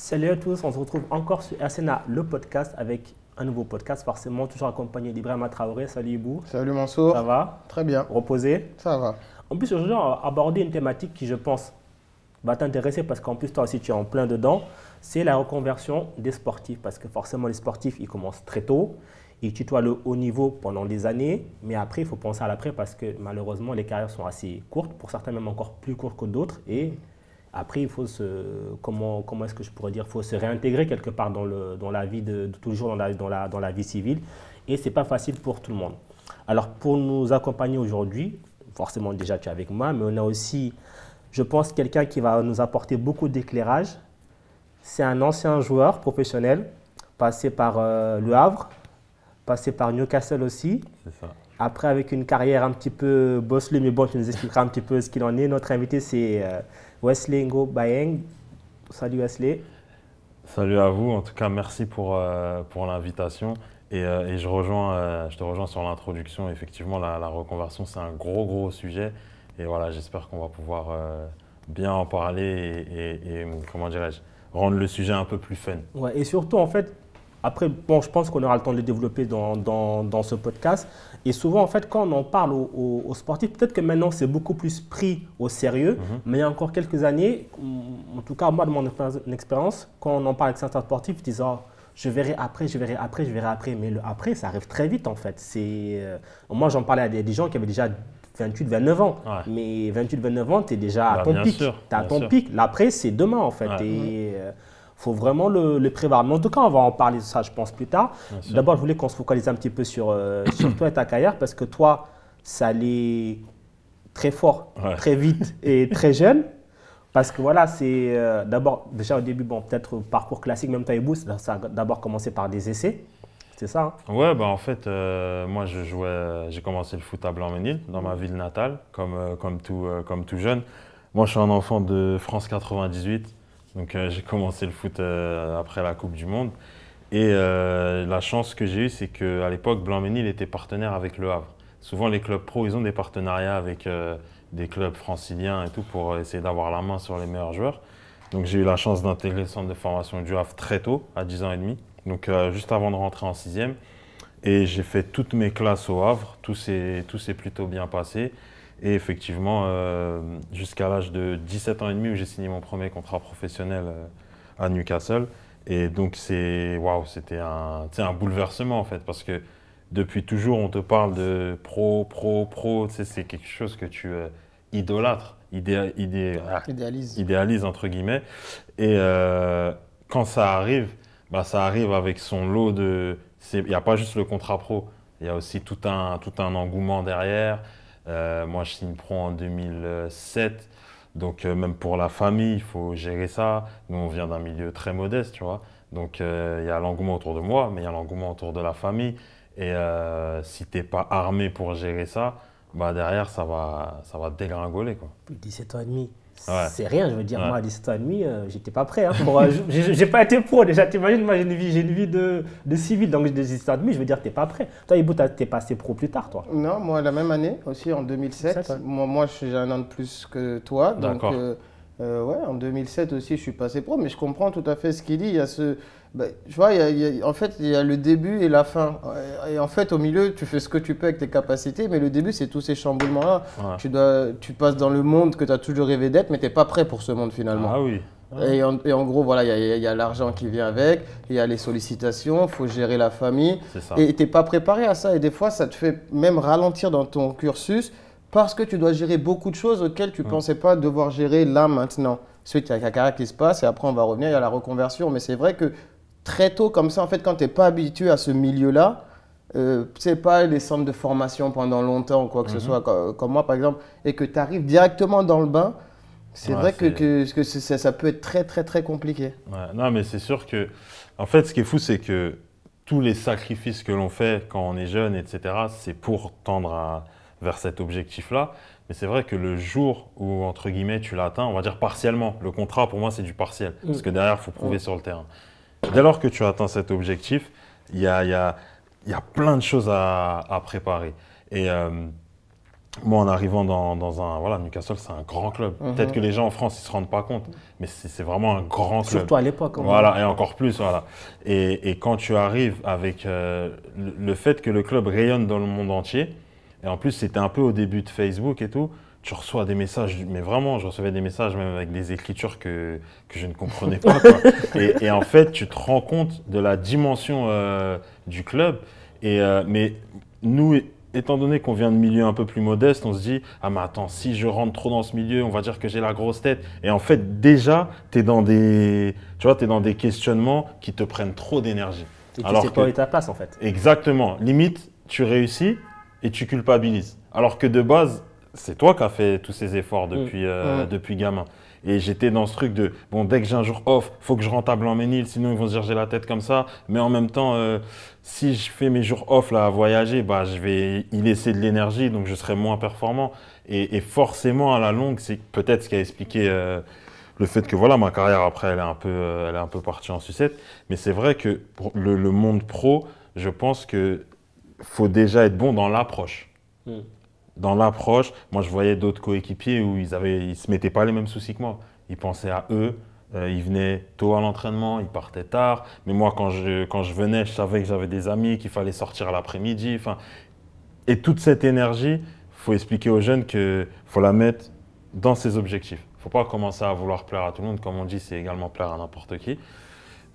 Salut à tous, on se retrouve encore sur RCNA, le podcast, avec un nouveau podcast, forcément toujours accompagné d'Ibrahima Traoré. Salut Ibou. Salut Mansour. Ça va? Très bien. Reposé? Ça va. En plus, aujourd'hui, on va aborder une thématique qui, je pense, va t'intéresser parce qu'en plus, toi aussi, tu es en plein dedans. C'est la reconversion des sportifs parce que forcément, les sportifs, ils commencent très tôt. Ils tutoient le haut niveau pendant des années, mais après, il faut penser à l'après parce que malheureusement, les carrières sont assez courtes, pour certains même encore plus courtes que d'autres. Et après, il faut comment est-ce que je pourrais dire, il faut se réintégrer quelque part dans la vie de tous les jours, dans la vie civile. Et ce n'est pas facile pour tout le monde. Alors, pour nous accompagner aujourd'hui, forcément déjà tu es avec moi, mais on a aussi, je pense, quelqu'un qui va nous apporter beaucoup d'éclairage. C'est un ancien joueur professionnel, passé par Le Havre, passé par Newcastle aussi. C'est ça. Après, avec une carrière un petit peu bosselée, mais bon, tu nous expliqueras un petit peu ce qu'il en est. Notre invité, c'est Wesley Ngo Bayeng. Salut Wesley. Salut à vous. En tout cas, merci pour l'invitation. Et je te rejoins sur l'introduction. Effectivement, la reconversion, c'est un gros sujet. Et voilà, j'espère qu'on va pouvoir bien en parler et comment dirais-je, rendre le sujet un peu plus fun. Ouais, et surtout, en fait, après, bon, je pense qu'on aura le temps de le développer dans ce podcast. Et souvent, en fait, quand on en parle aux sportifs, peut-être que maintenant, c'est beaucoup plus pris au sérieux. Mais il y a encore quelques années, en tout cas, moi, de mon expérience, quand on en parle avec certains sportifs, ils disent oh, je verrai après, je verrai après, je verrai après. Mais le après, ça arrive très vite, en fait. Moi, j'en parlais à des gens qui avaient déjà 28, 29 ans. Ouais. Mais 28, 29 ans, tu es déjà à ton bien pic. sûr, Tu à bien ton sûr. pic. L'après, c'est demain, en fait. Ouais. Et faut vraiment le prévoir. Mais en tout cas, on va en parler de ça, je pense, plus tard. D'abord, je voulais qu'on se focalise un petit peu sur toi et ta carrière, parce que toi, ça allait très fort, Ouais. très vite et très jeune. Parce que voilà, c'est d'abord, déjà au début, bon, peut-être parcours classique, même toi et Bou, ça a d'abord commencé par des essais. C'est ça, hein? Ouais, bah en fait, moi j'ai commencé le foot à Blanc-Ménil, dans ma ville natale, comme tout jeune. Moi, je suis un enfant de France 98, donc j'ai commencé le foot après la Coupe du Monde. Et la chance que j'ai eue, c'est qu'à l'époque, Blanc-Ménil était partenaire avec Le Havre. Souvent, les clubs pro, ils ont des partenariats avec des clubs franciliens et tout pour essayer d'avoir la main sur les meilleurs joueurs. Donc j'ai eu la chance d'intégrer le centre de formation du Havre très tôt, à 10 ans et demi. Donc juste avant de rentrer en 6e. Et j'ai fait toutes mes classes au Havre, tout s'est plutôt bien passé. Et effectivement, jusqu'à l'âge de 17 ans et demi où j'ai signé mon premier contrat professionnel à Newcastle. Et donc c'était un bouleversement en fait, parce que depuis toujours on te parle de pro, tu sais, c'est quelque chose que tu idolâtres, idéalises entre guillemets. Et quand ça arrive, bah, ça arrive avec son lot de... Il n'y a pas juste le contrat pro, il y a aussi tout un engouement derrière. Moi, je signe pro en 2007, donc même pour la famille, il faut gérer ça. Nous, on vient d'un milieu très modeste, tu vois. Donc, il y a l'engouement autour de moi, mais il y a l'engouement autour de la famille. Et si tu n'es pas armé pour gérer ça, bah, derrière, ça va dégringoler, quoi. 17 ans et demi. Ouais. C'est rien, je veux dire, Ouais. moi à 17 ans et demi, j'étais pas prêt. Hein, j'ai pas été pro déjà, t'imagines, moi j'ai une vie de civil, donc 17 ans et demi, je veux dire, t'es pas prêt. Toi, Ibou, t'es passé pro plus tard, toi. Non, moi, la même année, aussi en 2007. 2007, ouais. Moi, j'ai un an de plus que toi. Donc, D'accord. ouais, en 2007 aussi, je suis passé pro. Mais je comprends tout à fait ce qu'il dit. Il y a tu vois, en fait, il y a le début et la fin. Et en fait, au milieu, tu fais ce que tu peux avec tes capacités. Mais le début, c'est tous ces chamboulements-là. Ouais. Tu passes dans le monde que tu as toujours rêvé d'être, mais tu n'es pas prêt pour ce monde finalement. Ah oui. Et en gros, voilà, il y a l'argent qui vient avec, il y a les sollicitations, il faut gérer la famille. C'est ça. Et tu n'es pas préparé à ça. Et des fois, ça te fait même ralentir dans ton cursus parce que tu dois gérer beaucoup de choses auxquelles tu ne pensais pas devoir gérer là, maintenant. Ensuite, il y a la carrière qui se passe et après, on va revenir, il y a la reconversion. Mais c'est vrai que très tôt, comme ça, en fait, quand tu n'es pas habitué à ce milieu-là, c'est pas les centres de formation pendant longtemps ou quoi que ce soit, comme moi, par exemple, et que tu arrives directement dans le bain, c'est vrai que ça peut être très compliqué. Ouais, non, mais c'est sûr que, en fait, ce qui est fou, c'est que tous les sacrifices que l'on fait quand on est jeune, etc., c'est pour tendre vers cet objectif-là. Mais c'est vrai que le jour où, entre guillemets, tu l'atteins, on va dire partiellement. Le contrat, pour moi, c'est du partiel. Parce que derrière, il faut prouver sur le terrain. Dès lors que tu atteins cet objectif, il y a plein de choses à préparer. Et moi, en arrivant dans un… Voilà, Newcastle, c'est un grand club. Peut-être que les gens en France, ils ne se rendent pas compte, mais c'est vraiment un grand club. Surtout à l'époque. Voilà, et encore plus, voilà. Et quand tu arrives avec le fait que le club rayonne dans le monde entier, et en plus, c'était un peu au début de Facebook et tout, tu reçois des messages, mais vraiment, je recevais des messages même avec des écritures que je ne comprenais pas, quoi. Et en fait, tu te rends compte de la dimension du club. Mais nous, étant donné qu'on vient de milieux un peu plus modestes, on se dit « Ah mais attends, si je rentre trop dans ce milieu, on va dire que j'ai la grosse tête. » Et en fait, déjà, tu es dans des questionnements qui te prennent trop d'énergie. Et tu sais pas où est ta place, en fait. Exactement. Limite, tu réussis et tu culpabilises. Alors que de base, c'est toi qui as fait tous ces efforts depuis gamin. Et j'étais dans ce truc de, bon, dès que j'ai un jour off, il faut que je rentre à Blanc-Ménil, sinon ils vont se dire j'ai la tête comme ça. Mais en même temps, si je fais mes jours off là, à voyager, bah, je vais y laisser de l'énergie, donc je serai moins performant. Et forcément, à la longue, c'est peut-être ce qui a expliqué le fait que voilà, ma carrière après, elle est un peu partie en sucette. Mais c'est vrai que pour le monde pro, je pense qu'il faut déjà être bon dans l'approche. Dans l'approche, moi je voyais d'autres coéquipiers où ils se mettaient pas les mêmes soucis que moi. Ils pensaient à eux, ils venaient tôt à l'entraînement, ils partaient tard. Mais moi quand je venais, je savais que j'avais des amis, qu'il fallait sortir l'après-midi. Enfin, et toute cette énergie, faut expliquer aux jeunes qu'il faut la mettre dans ses objectifs. Il ne faut pas commencer à vouloir plaire à tout le monde. Comme on dit, c'est également plaire à n'importe qui.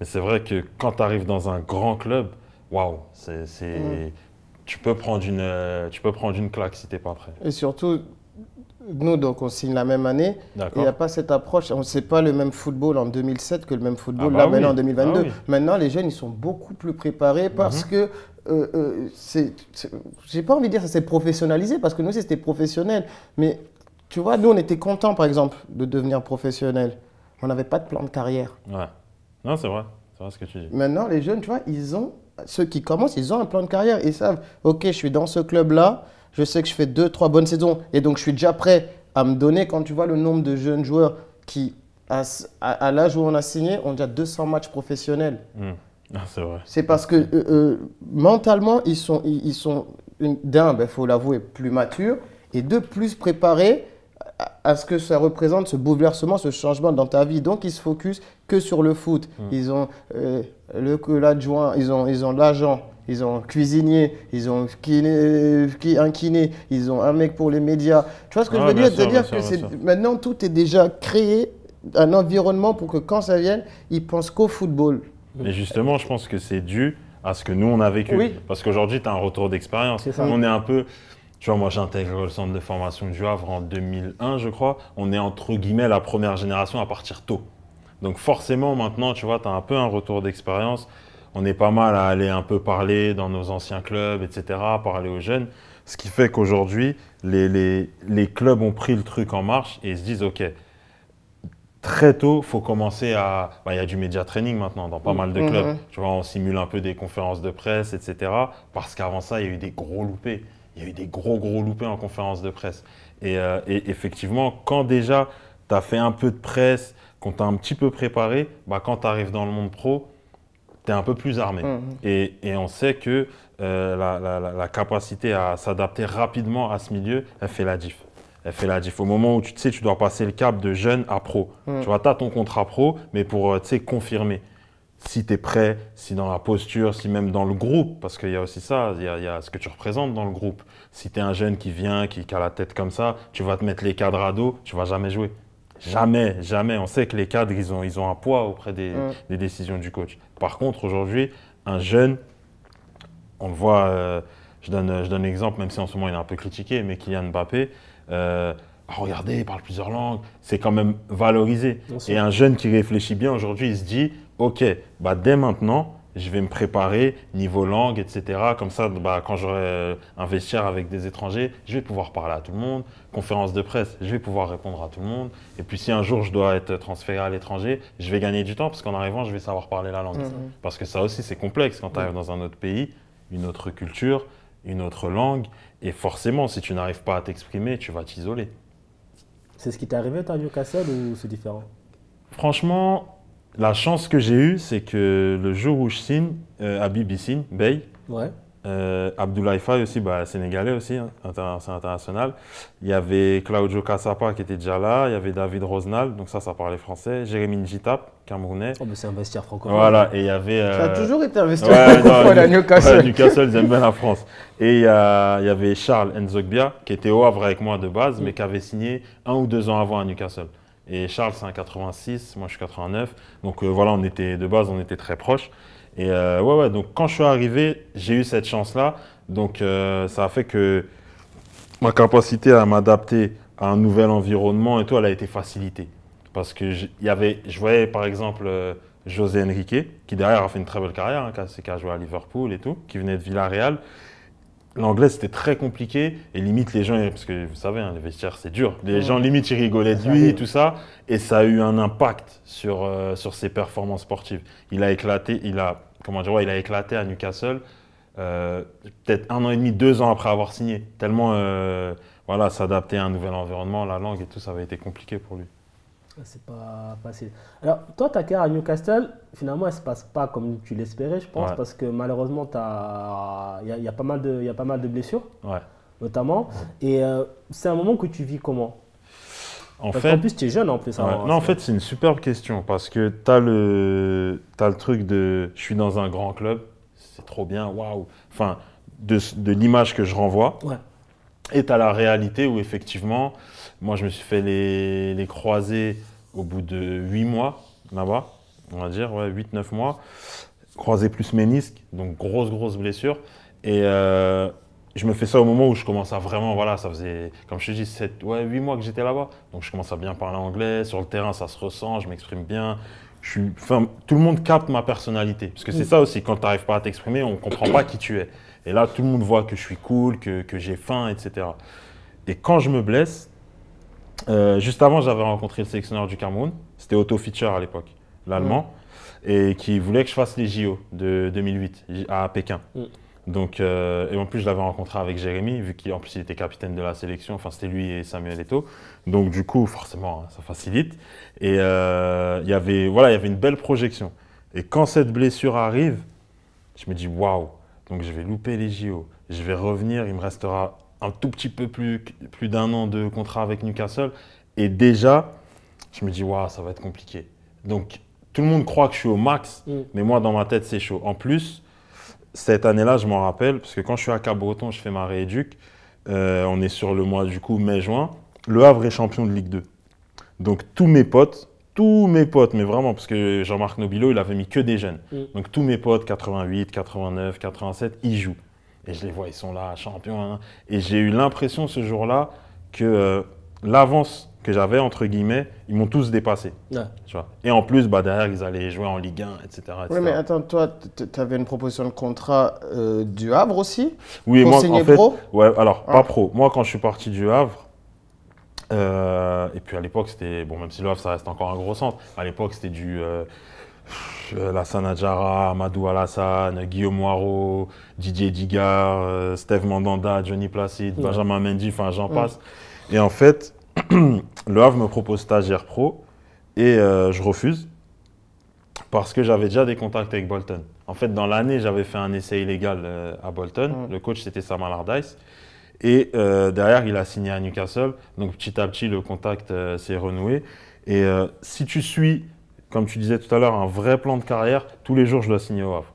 Mais c'est vrai que quand tu arrives dans un grand club, waouh, tu peux prendre une claque si tu n'es pas prêt. Et surtout, nous, donc, on signe la même année. Il n'y a pas cette approche. On ne sait pas le même football en 2007 que le même football maintenant en 2022. Ah, oui. Maintenant, les jeunes, ils sont beaucoup plus préparés parce que, j'ai pas envie de dire que ça s'est professionnalisé parce que nous, c'était professionnel. Mais tu vois, nous, on était contents, par exemple, de devenir professionnel. On n'avait pas de plan de carrière. Ouais. Non, c'est vrai. C'est vrai ce que tu dis. Maintenant, les jeunes, tu vois, ceux qui commencent, ils ont un plan de carrière. Ils savent, OK, je suis dans ce club-là, je sais que je fais 2-3 bonnes saisons et donc je suis déjà prêt à me donner. Quand tu vois le nombre de jeunes joueurs qui, à l'âge où on a signé, ont déjà 200 matchs professionnels. C'est vrai. C'est parce que mentalement, ils sont d'un, il faut l'avouer, plus matures et deux, plus préparés à ce que ça représente ce bouleversement, ce changement dans ta vie. Donc, ils se focus que sur le foot. Ils ont l'adjoint, ils ont l'agent, ils ont un cuisinier, ils ont un kiné, ils ont un mec pour les médias. Tu vois ce que je veux dire? C'est-à-dire que maintenant, tout est déjà créé, un environnement pour que quand ça vienne, ils pensent qu'au football. Et justement, je pense que c'est dû à ce que nous, on a vécu. Oui. Parce qu'aujourd'hui, tu as un retour d'expérience. On est un peu… Tu vois, moi, j'intègre le centre de formation du Havre en 2001, je crois. On est entre guillemets la première génération à partir tôt. Donc forcément, maintenant, tu vois, tu as un peu un retour d'expérience. On est pas mal à aller un peu parler dans nos anciens clubs, etc., parler aux jeunes. Ce qui fait qu'aujourd'hui, les clubs ont pris le truc en marche et se disent, OK, très tôt, il faut commencer à… Il y a du média training maintenant dans pas mal de clubs. Tu vois, on simule un peu des conférences de presse, etc. Parce qu'avant ça, il y a eu des gros loupés. Il y a eu des gros loupés en conférence de presse. Et effectivement, quand déjà tu as fait un peu de presse, qu'on t'a un petit peu préparé, quand tu arrives dans le monde pro, tu es un peu plus armé. Et on sait que la capacité à s'adapter rapidement à ce milieu, elle fait la diff. Elle fait la diff. Au moment où tu sais, tu dois passer le cap de jeune à pro. Tu vois, tu as ton contrat pro, mais pour confirmer. Si tu es prêt, si dans la posture, si même dans le groupe, parce qu'il y a aussi ça, il y a ce que tu représentes dans le groupe. Si tu es un jeune qui vient, qui a la tête comme ça, tu vas te mettre les cadres à dos, tu ne vas jamais jouer. Jamais, jamais. On sait que les cadres, ils ont un poids auprès des décisions du coach. Par contre, aujourd'hui, un jeune, on le voit, je donne l'exemple, même si en ce moment il est un peu critiqué, mais Kylian Mbappé, regardez, il parle plusieurs langues, c'est quand même valorisé. Et un jeune qui réfléchit bien aujourd'hui, il se dit, OK, dès maintenant, je vais me préparer niveau langue, etc. Comme ça, quand j'aurai un vestiaire avec des étrangers, je vais pouvoir parler à tout le monde. Conférence de presse, je vais pouvoir répondre à tout le monde. Et puis si un jour je dois être transféré à l'étranger, je vais gagner du temps parce qu'en arrivant, je vais savoir parler la langue. Parce que ça aussi, c'est complexe quand tu arrives dans un autre pays, une autre culture, une autre langue. Et forcément, si tu n'arrives pas à t'exprimer, tu vas t'isoler. C'est ce qui t'est arrivé à Newcastle ou c'est différent? Franchement, la chance que j'ai eue, c'est que le jour où je signe, Habib signe, Bey, Abdoulaye Faye aussi, sénégalais aussi, hein, c'est international. Il y avait Claudio Cassapa qui était déjà là, il y avait David Rosnal, donc ça parlait français. Jérémy Njitap, camerounais. Oh, c'est un vestiaire francophone. Voilà, et il y avait. Ça a toujours été un vestiaire francophone à Newcastle. Ouais, Newcastle, ils aiment bien la France. Et il y avait Charles Nzogbia, qui était au Havre avec moi de base, mais qui avait signé 1 ou 2 ans avant à Newcastle. Et Charles, c'est un 86, moi je suis 89. Donc voilà, de base, on était très proches. Et donc quand je suis arrivé, j'ai eu cette chance-là. Donc ça a fait que ma capacité à m'adapter à un nouvel environnement et tout, elle a été facilitée. Parce que je voyais par exemple José Enrique, qui derrière a fait une très belle carrière, hein, qui a joué à Liverpool et tout, qui venait de Villarreal. L'anglais, c'était très compliqué et limite les gens, parce que vous savez, hein, les vestiaires, c'est dur. Les gens, limite, ils rigolaient de lui et tout ça. Et ça a eu un impact sur ses performances sportives. Il a éclaté à Newcastle peut-être 1 an et demi, 2 ans après avoir signé. Tellement, s'adapter à un nouvel environnement, la langue et tout, ça avait été compliqué pour lui. C'est pas facile. Alors, toi, ta carrière à Newcastle, finalement, elle ne se passe pas comme tu l'espérais, je pense, parce que malheureusement, il y a pas mal de blessures, notamment. Et c'est un moment que tu vis comment? Parce qu'en plus, tu es jeune en plus. Non, en fait, c'est une superbe question parce que tu as le truc de je suis dans un grand club, c'est trop bien, waouh. Enfin, de l'image que je renvoie. Ouais. Et tu as la réalité où effectivement, moi je me suis fait les croisés au bout de 8 mois là-bas, on va dire, 8-9 mois. Croisés plus ménisque, donc grosse blessure. Et je me fais ça au moment où je commence à vraiment, ça faisait, comme je te dis, 8 mois que j'étais là-bas. Donc je commence à bien parler anglais, sur le terrain ça se ressent, je m'exprime bien. Tout le monde capte ma personnalité. Parce que c'est ça aussi, quand tu n'arrives pas à t'exprimer, on ne comprend pas qui tu es. Et là, tout le monde voit que je suis cool, que j'ai faim, etc. Et quand je me blesse, juste avant, j'avais rencontré le sélectionneur du Cameroun. C'était Otto Fischer à l'époque, l'Allemand, et qui voulait que je fasse les JO de 2008 à Pékin. Donc, et en plus, je l'avais rencontré avec Jérémy, vu qu'en plus, il était capitaine de la sélection. Enfin, c'était lui et Samuel Eto'o. Donc, du coup, forcément, ça facilite. Et il y avait une belle projection. Et quand cette blessure arrive, je me dis, waouh, donc je vais louper les JO. Je vais revenir, il me restera un tout petit peu plus d'1 an de contrat avec Newcastle. Et déjà, je me dis, waouh, ça va être compliqué. Donc, tout le monde croit que je suis au max, mais moi, dans ma tête, c'est chaud. En plus, cette année-là, je m'en rappelle, parce que quand je suis à Cap-Breton, je fais ma rééduque. On est sur le mois du coup mai-juin. Le Havre est champion de Ligue 2. Donc tous mes potes, mais vraiment, parce que Jean-Marc Nobilo, il avait mis que des jeunes. Donc tous mes potes, 88, 89, 87, ils jouent. Et je les vois, ils sont là, champions. Hein. Et j'ai eu l'impression ce jour-là que l'avance que j'avais, entre guillemets, ils m'ont tous dépassé. Ouais. Tu vois. Et en plus, derrière, ils allaient jouer en Ligue 1, etc. Oui, mais attends, toi, tu avais une proposition de contrat du Havre aussi? Oui, moi, en fait, pro? Ouais, alors, pas pro. Moi, quand je suis parti du Havre, et puis à l'époque, c'était, bon, même si le Havre, ça reste encore un gros centre, à l'époque, c'était du Lassana Adjara, Amadou Alassane, Guillaume Moirot, Didier Digard, Steve Mandanda, Johnny Placide, Benjamin Mendy, enfin, j'en passe. Et en fait, le Havre me propose stagiaire pro et je refuse parce que j'avais déjà des contacts avec Bolton. En fait, dans l'année, j'avais fait un essai illégal à Bolton. Le coach, c'était Sam Allardyce. Et derrière, il a signé à Newcastle. Donc, petit à petit, le contact s'est renoué. Et si tu suis, comme tu disais tout à l'heure, un vrai plan de carrière, tous les jours, je dois signer au Havre.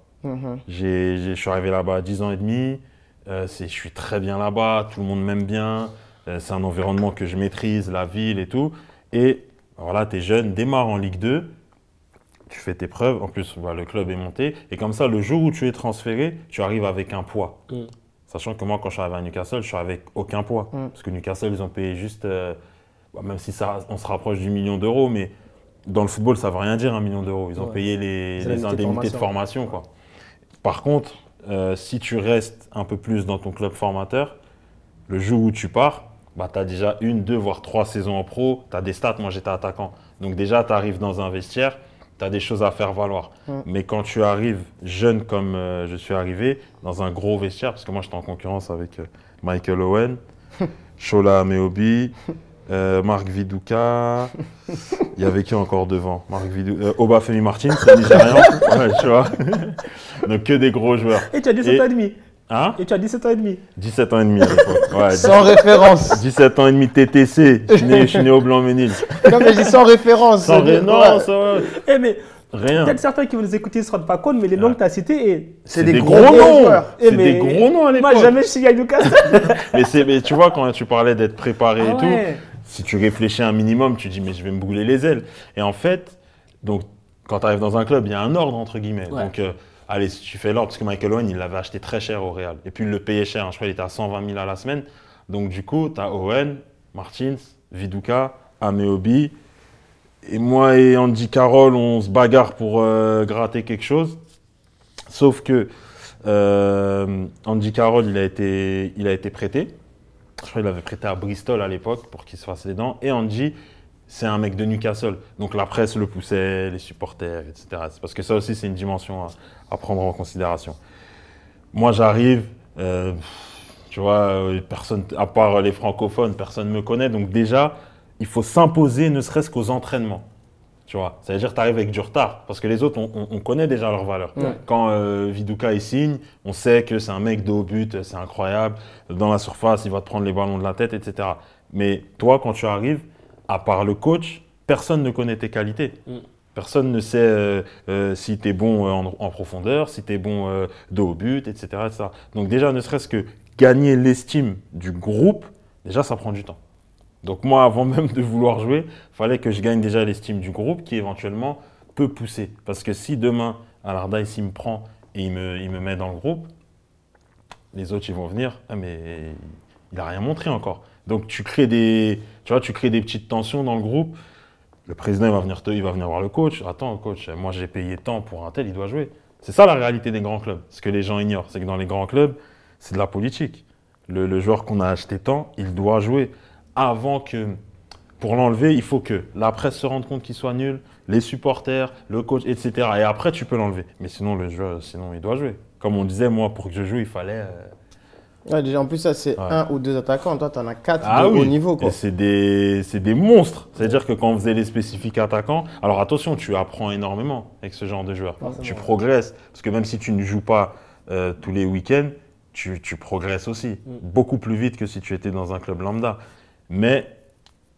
Je suis arrivé là-bas à 10 ans et demi. Je suis très bien là-bas. Tout le monde m'aime bien. C'est un environnement que je maîtrise, la ville et tout. Et voilà, tu es jeune, démarre en Ligue 2, tu fais tes preuves. En plus, le club est monté. Et comme ça, le jour où tu es transféré, tu arrives avec un poids. Sachant que moi, quand je suis arrivé à Newcastle, je suis avec aucun poids. Parce que Newcastle, ils ont payé juste, même si on se rapproche du 1 million d'euros, mais dans le football, ça ne veut rien dire 1 million d'euros. Ils ont payé les indemnités de formation. Quoi. Par contre, si tu restes un peu plus dans ton club formateur, le jour où tu pars, tu as déjà 1, 2, voire 3 saisons en pro, tu as des stats, moi j'étais attaquant. Donc déjà, tu arrives dans un vestiaire, tu as des choses à faire valoir. Mais quand tu arrives jeune comme je suis arrivé, dans un gros vestiaire, parce que moi j'étais en concurrence avec Michael Owen, Shola Ameobi, Marc Viduka, il y avait qui encore devant? Obafemi Martins, c'est nigérian, tu vois. Donc que des gros joueurs. Et tu as dit ça t'as demi. Hein? Et tu as 17 ans et demi. 17 ans et demi à l'époque. Ouais, Sans référence. 17 ans et demi TTC. Je suis né au Blanc-Ménil. Non, mais je dis sans référence. Sans Ouais. non, ça va. Eh, mais Rien. peut-être certains qui vont nous écouter ne se rendent pas compte, mais les noms que tu as cités, C'est des gros noms. joueurs. C'est des gros noms à l'époque. Moi, jamais je suis à Newcastle. mais tu vois, quand tu parlais d'être préparé et Ah ouais. tout, si tu réfléchis un minimum, tu dis, mais je vais me brûler les ailes. Et en fait, donc, quand tu arrives dans un club, il y a un ordre, entre guillemets. Ouais. Donc, allez, si tu fais l'ordre, parce que Michael Owen, il l'avait acheté très cher au Real. Et puis, il le payait cher. Hein, je crois qu'il était à 120 000 à la semaine. Donc, du coup, tu as Owen, Martins, Viduka, Ameobi. Et moi et Andy Carroll, on se bagarre pour gratter quelque chose. Sauf que Andy Carroll, il a été prêté. Je crois qu'il avait prêté à Bristol à l'époque pour qu'il se fasse les dents. Et Andy, c'est un mec de Newcastle. Donc la presse le poussait, les supporters, etc. C'est parce que ça aussi, c'est une dimension à prendre en considération. Moi, j'arrive, tu vois, personne, à part les francophones, personne ne me connaît. Donc déjà, il faut s'imposer, ne serait-ce qu'aux entraînements. Tu vois, ça veut dire que tu arrives avec du retard, parce que les autres, on connaît déjà leur valeur. Ouais. Quand Viduka il signe, on sait que c'est un mec de haut but, c'est incroyable. Dans la surface, il va te prendre les ballons de la tête, etc. Mais toi, quand tu arrives, à part le coach, personne ne connaît tes qualités. Personne ne sait si tu es bon en profondeur, si tu es bon de haut but, etc., etc. Donc déjà, ne serait-ce que gagner l'estime du groupe, déjà, ça prend du temps. Donc moi, avant même de vouloir jouer, il fallait que je gagne déjà l'estime du groupe qui éventuellement peut pousser. Parce que si demain, Allardyce il me prend et il me met dans le groupe, les autres ils vont venir, ah, mais il n'a rien montré encore. Donc tu crées des petites tensions dans le groupe. Le président il va venir voir le coach. Attends, coach, moi j'ai payé tant pour un tel, il doit jouer. C'est ça la réalité des grands clubs. Ce que les gens ignorent, c'est que dans les grands clubs, c'est de la politique. Le joueur qu'on a acheté tant, il doit jouer. Avant que, pour l'enlever, il faut que la presse se rende compte qu'il soit nul, les supporters, le coach, etc. Et après, tu peux l'enlever. Mais sinon, le joueur, sinon, il doit jouer. Comme on disait, moi, pour que je joue, il fallait… Ouais, déjà, en plus, ça, c'est un ou deux attaquants. Toi, tu en as 4 Ah de oui. haut niveau. Quoi. Et c'est des monstres. C'est-à-dire que quand on faisait les spécifiques attaquants, alors attention, tu apprends énormément avec ce genre de joueur. Tu progresses. Parce que même si tu ne joues pas tous les week-ends, tu progresses aussi. Beaucoup plus vite que si tu étais dans un club lambda. Mais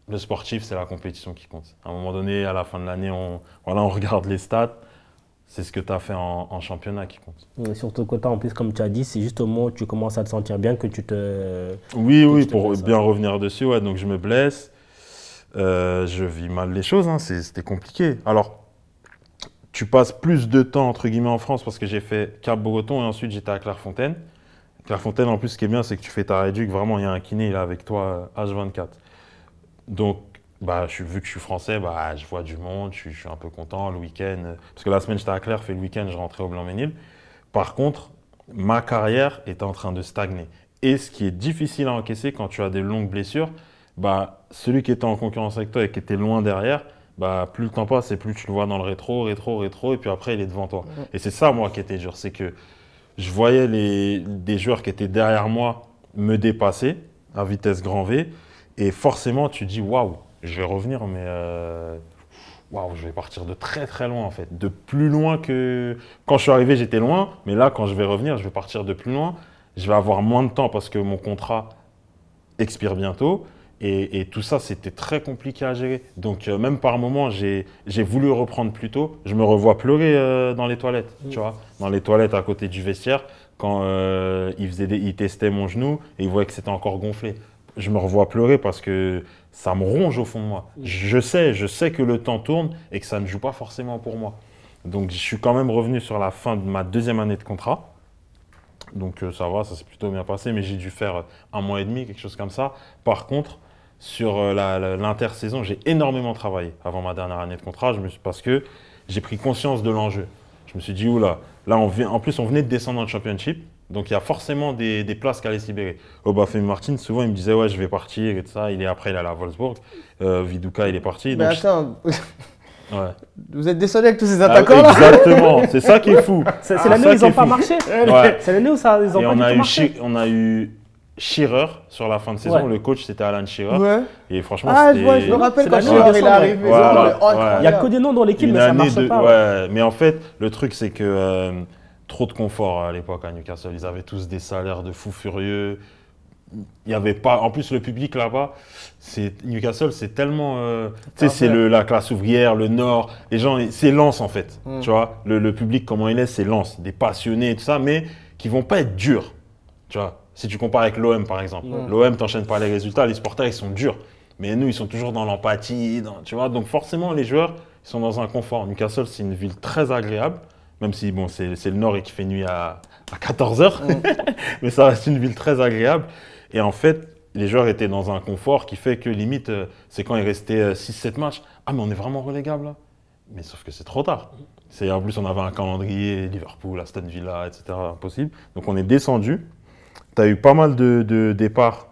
le sportif, c'est la compétition qui compte. À un moment donné, à la fin de l'année, on regarde les stats. C'est ce que tu as fait en championnat qui compte. Et surtout que toi, en plus, comme tu as dit, c'est juste au moment où tu commences à te sentir bien que tu te… Oui, pour bien revenir dessus. Ouais, donc je me blesse. Je vis mal les choses. Hein, c'était compliqué. Alors, tu passes plus de temps, entre guillemets, en France parce que j'ai fait Cap-Breton et ensuite j'étais à Clairefontaine. Clairefontaine, en plus, ce qui est bien, c'est que tu fais ta réduc. Vraiment, il y a un kiné, il est avec toi H24. Donc, vu que je suis français, je vois du monde, je suis un peu content le week-end. Parce que la semaine, j'étais à Claire, le week-end, je rentrais au Blanc-Ménil. Par contre, ma carrière était en train de stagner. Et ce qui est difficile à encaisser quand tu as des longues blessures, celui qui était en concurrence avec toi et qui était loin derrière, plus le temps passe et plus tu le vois dans le rétro, et puis après, il est devant toi. Et c'est ça, moi, qui était dur. C'est que je voyais des joueurs qui étaient derrière moi me dépasser à vitesse grand V. Et forcément, tu dis, waouh, je vais revenir, mais je vais partir de très très loin en fait. De plus loin que… Quand je suis arrivé, j'étais loin, mais là, quand je vais revenir, je vais partir de plus loin. Je vais avoir moins de temps parce que mon contrat expire bientôt. Et tout ça, c'était très compliqué à gérer. Donc, même par moments, j'ai voulu reprendre plus tôt. Je me revois pleurer dans les toilettes, tu vois, dans les toilettes à côté du vestiaire, quand ils testaient mon genou et ils voyaient que c'était encore gonflé. Je me revois pleurer parce que ça me ronge au fond de moi. Je sais que le temps tourne et que ça ne joue pas forcément pour moi. Donc, je suis quand même revenu sur la fin de ma 2e année de contrat. Donc, ça va, ça s'est plutôt bien passé, mais j'ai dû faire 1 mois et demi, quelque chose comme ça. Par contre, sur l'intersaison, j'ai énormément travaillé avant ma dernière année de contrat parce que j'ai pris conscience de l'enjeu. Je me suis dit, oula, là, en plus, on venait de descendre dans le championship. Donc, il y a forcément des places qui allaient se libérer. Obafemi Martins, souvent, il me disait, ouais, je vais partir et tout ça. Après, il est allé à Wolfsburg. Viduka, il est parti. Mais donc, attends, ouais. vous êtes descendu avec tous ces attaquants-là? Exactement, c'est ça qui est fou. C'est l'année où ils n'ont pas marché. Ouais. C'est l'année où ils n'ont pas du tout marché. On a eu Shearer sur la fin de saison. Ouais. Le coach, c'était Alan Shearer. Ouais. Et franchement, Ah, c'était… je me rappelle c'est quand l'année Shearer il est arrivé. Voilà. Il n'y a que des noms dans l'équipe, Une mais ça ne année marche pas. Ouais. Ouais, mais en fait, le truc, c'est que trop de confort à l'époque à Newcastle. Ils avaient tous des salaires de fous furieux. Il y avait pas. En plus, le public là-bas, Newcastle, c'est tellement. Tu sais, c'est la classe ouvrière, le Nord. Les gens, c'est Lens en fait. Tu vois, le public, comment il est, c'est Lens. Des passionnés, tout ça, mais qui vont pas être durs. Tu vois, si tu compares avec l'OM par exemple. L'OM, t'enchaînes pas les résultats, les supporters, ils sont durs. Mais nous, ils sont toujours dans l'empathie, tu vois. Donc forcément, les joueurs, ils sont dans un confort. Newcastle, c'est une ville très agréable, même si bon, c'est le Nord et qu'il fait nuit à 14 h. Mais ça reste une ville très agréable. Et en fait, les joueurs étaient dans un confort qui fait que limite, c'est quand il restait 6-7 matchs. Ah, mais on est vraiment relégable là. Mais sauf que c'est trop tard. En plus, on avait un calendrier, Liverpool, Aston Villa, etc. Impossible. Donc on est descendu. Tu as eu pas mal de départs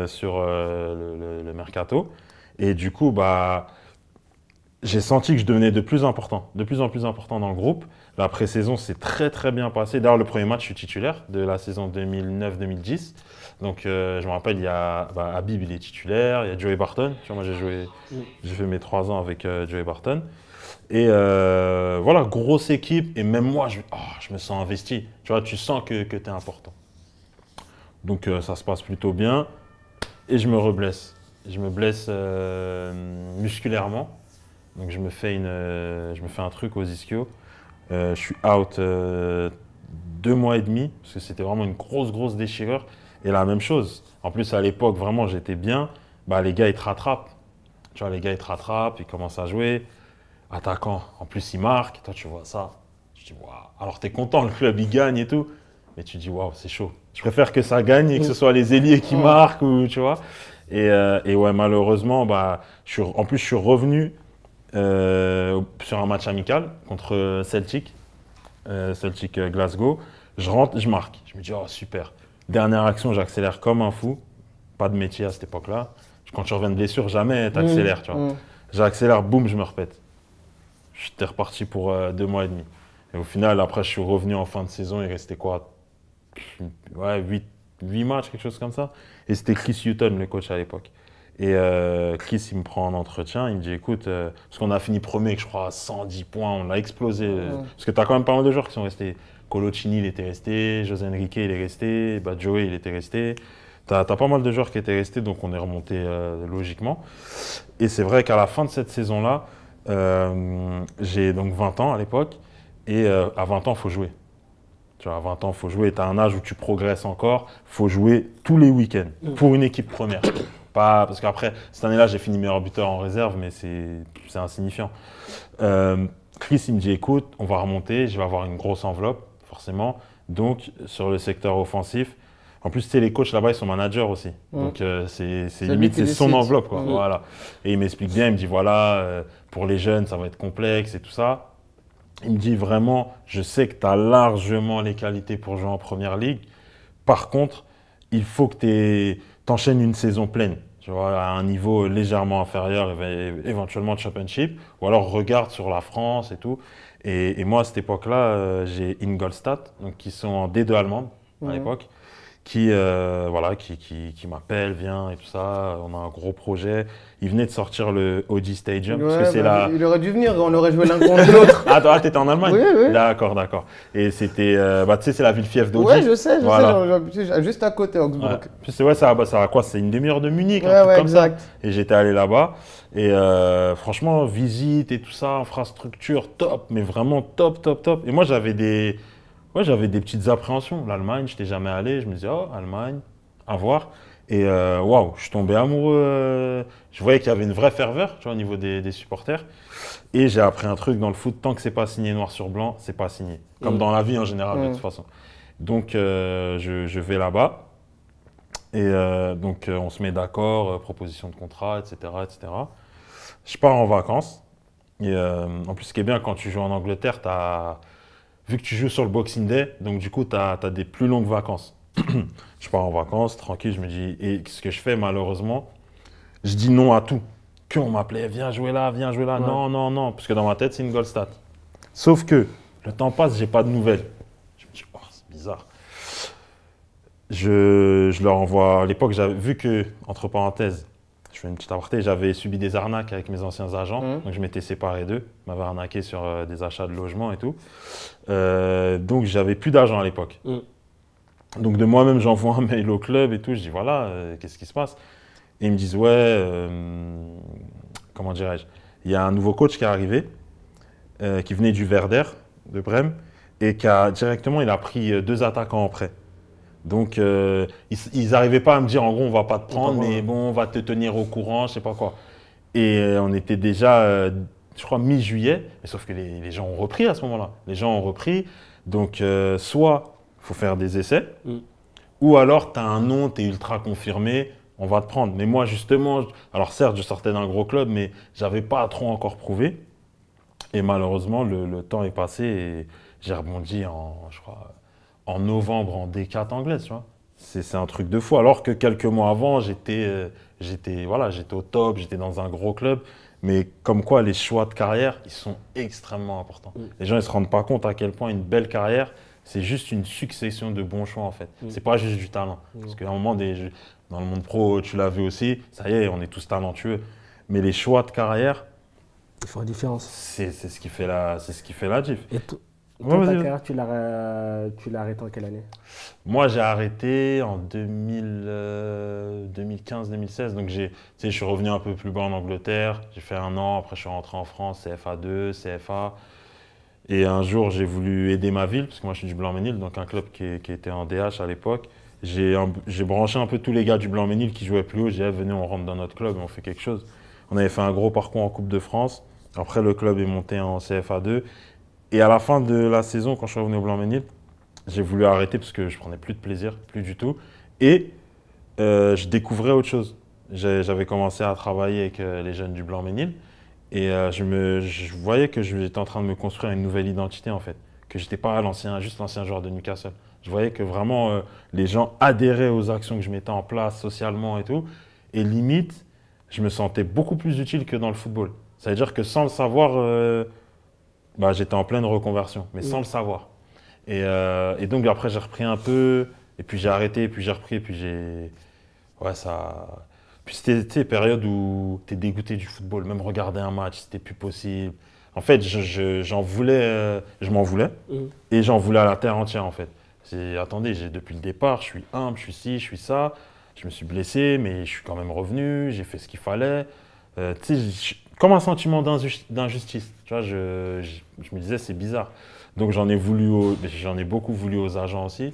sur le mercato. Et du coup, bah, j'ai senti que je devenais de plus en plus important dans le groupe. La pré-saison s'est très très bien passée. D'ailleurs, le premier match, je suis titulaire de la saison 2009-2010. Donc, je me rappelle, il y a Habib, il est titulaire, il y a Joey Barton. Tu vois, moi, j'ai fait mes 3 ans avec Joey Barton. Et voilà, grosse équipe. Et même moi, je me sens investi. Tu vois, tu sens que tu es important. Donc, ça se passe plutôt bien. Et je me reblesse. Je me blesse musculairement. Donc, je me fais un truc aux ischio. Je suis out 2 mois et demi, parce que c'était vraiment une grosse déchirure. Et la même chose. En plus, à l'époque, vraiment, j'étais bien. Bah, les gars, ils te rattrapent. Tu vois, les gars, ils te rattrapent, ils commencent à jouer. Attaquant, en plus, ils marquent. Toi, tu vois ça. Tu dis, waouh. Alors, tu es content, le club, il gagne et tout. Mais tu dis, waouh, c'est chaud. Je préfère que ça gagne et que ce soit les ailiers qui marquent, ou, tu vois. Et ouais, malheureusement, bah, je suis revenu sur un match amical contre Celtic Glasgow. Je rentre, je marque. Je me dis, oh, super. Dernière action, j'accélère comme un fou. Pas de métier à cette époque-là. Quand tu reviens de blessure, jamais tu accélères. J'accélère, boum, je me repète. J'étais reparti pour 2 mois et demi. Et au final, après, je suis revenu en fin de saison. Il restait quoi? Ouais, 8 matchs, quelque chose comme ça. Et c'était Chris Hutton, le coach à l'époque. Et Chris, il me prend en entretien. Il me dit, écoute, parce qu'on a fini premier, je crois, à 110 points. On l'a explosé. Parce que tu as quand même pas mal de joueurs qui sont restés. Coloccini, il était resté. José Enrique, il est resté. Joey, il était resté. T'as pas mal de joueurs qui étaient restés, donc on est remonté logiquement. Et c'est vrai qu'à la fin de cette saison-là, j'ai donc 20 ans à l'époque. Et à 20 ans, il faut jouer. Tu vois, à 20 ans, il faut jouer. Tu as un âge où tu progresses encore. Il faut jouer tous les week-ends pour une équipe première. Pas, parce qu'après, cette année-là, j'ai fini meilleur buteur en réserve, mais c'est insignifiant. Chris, il me dit, écoute, on va remonter. Je vais avoir une grosse enveloppe, forcément. Donc, sur le secteur offensif, en plus, tu sais, les coachs là-bas, ils sont managers aussi. Donc, c'est limite, c'est son enveloppe, quoi. Voilà. Et il m'explique bien, il me dit, voilà, pour les jeunes, ça va être complexe et tout ça. Il me dit vraiment, je sais que tu as largement les qualités pour jouer en première ligue. Par contre, il faut que tu enchaînes une saison pleine, tu vois, à un niveau légèrement inférieur, éventuellement de championship, ou alors regarde sur la France et tout. Et moi, à cette époque-là, j'ai Ingolstadt, donc qui sont en D2 allemande à l'époque, qui m'appelle, vient et tout ça. On a un gros projet. Il venait de sortir le Audi Stadium. Ouais, parce que il aurait dû venir, on aurait joué l'un contre l'autre. Ah, toi, t'étais en Allemagne? Oui. D'accord. Et c'était, tu sais, c'est la ville fief d'Audi. Ouais, je sais, Voilà. juste à côté, Augsbourg. Ouais, ça va quoi? C'est une demi-heure de Munich, un Ouais, truc comme exact. ça. Et j'étais allé là-bas. Et franchement, visite et tout ça, infrastructure, top, mais vraiment top. Et moi, j'avais des petites appréhensions. L'Allemagne, je n'étais jamais allé. Je me disais, oh, Allemagne, à voir. Et waouh, je suis tombé amoureux. Je voyais qu'il y avait une vraie ferveur, tu vois, au niveau des supporters. Et j'ai appris un truc dans le foot, tant que c'est pas signé noir sur blanc, c'est pas signé. Comme dans la vie en général, de toute façon. Donc, je vais là-bas. Et donc, on se met d'accord, proposition de contrat, etc. Je pars en vacances. Et en plus, ce qui est bien quand tu joues en Angleterre, vu que tu joues sur le Boxing Day, donc du coup, tu as des plus longues vacances. Je pars en vacances, tranquille, je me dis, et ce que je fais malheureusement, je dis non à tout. Qu'on m'appelait, viens jouer là, ouais. Non, parce que dans ma tête, c'est Ingolstadt. Sauf que le temps passe, j'ai pas de nouvelles. Je me dis, oh, c'est bizarre. Je leur envoie, à l'époque, j'avais vu que, entre parenthèses, je fais une petite aparté, j'avais subi des arnaques avec mes anciens agents, donc je m'étais séparé d'eux, ils m'avaient arnaqué sur des achats de logements et tout. Donc j'avais plus d'argent à l'époque. Donc de moi-même, j'envoie un mail au club et tout, je dis voilà, qu'est-ce qui se passe? Et ils me disent ouais, comment dirais-je, il y a un nouveau coach qui est arrivé, qui venait du Werder de Brême, et il a pris 2 attaquants en prêt. Donc, ils n'arrivaient pas à me dire, en gros, on ne va pas te prendre, mais bon, on va te tenir au courant, je ne sais pas quoi. Et on était déjà, je crois, mi-juillet, mais sauf que les gens ont repris à ce moment-là. Les gens ont repris. Donc, soit il faut faire des essais, ou alors tu as un nom, tu es ultra confirmé, on va te prendre. Mais moi, justement, alors certes, je sortais d'un gros club, mais je n'avais pas trop encore prouvé. Et malheureusement, le temps est passé et j'ai rebondi je crois, en novembre en D4 anglaise, tu vois. C'est un truc de fou. Alors que quelques mois avant, j'étais au top, j'étais dans un gros club. Mais comme quoi, les choix de carrière, ils sont extrêmement importants. Les gens ne se rendent pas compte à quel point une belle carrière, c'est juste une succession de bons choix, en fait. C'est pas juste du talent. Parce qu'à un moment, dans le monde pro, tu l'as vu aussi, ça y est, on est tous talentueux. Mais les choix de carrière, ils font la différence. C'est ce qui fait la diff. Et toi, ta carrière, tu l'as arrêtée en quelle année? Moi, j'ai arrêté en 2015-2016. Donc, je suis revenu un peu plus bas en Angleterre. J'ai fait 1 an. Après, je suis rentré en France, CFA2, CFA. Et un jour, j'ai voulu aider ma ville, parce que moi, je suis du Blanc-Ménil, donc un club qui était en DH à l'époque. J'ai branché un peu tous les gars du Blanc-Ménil qui jouaient plus haut. J'ai dit, venez, on rentre dans notre club et on fait quelque chose. On avait fait un gros parcours en Coupe de France. Après, le club est monté en CFA2. Et à la fin de la saison, quand je suis revenu au Blanc-Ménil, j'ai voulu arrêter parce que je prenais plus de plaisir, plus du tout. Et je découvrais autre chose. J'avais commencé à travailler avec les jeunes du Blanc-Ménil. Et je voyais que j'étais en train de me construire une nouvelle identité, en fait. Que je n'étais pas juste l'ancien joueur de Newcastle. Je voyais que vraiment, les gens adhéraient aux actions que je mettais en place socialement et tout. Et limite, je me sentais beaucoup plus utile que dans le football. Ça veut dire que sans le savoir, j'étais en pleine reconversion, mais sans le savoir. Et donc après, j'ai repris un peu, et puis j'ai arrêté, et puis j'ai repris, et puis j'ai... Ouais, ça... Puis c'était période où tu es dégoûté du football, même regarder un match, c'était plus possible. En fait, je m'en voulais, et j'en voulais à la terre entière, en fait. Attendez, depuis le départ, je suis humble, je suis ci, je suis ça. Je me suis blessé, mais je suis quand même revenu, j'ai fait ce qu'il fallait. Comme un sentiment d'injustice. Tu vois, je me disais, c'est bizarre. Donc j'en ai beaucoup voulu aux agents aussi.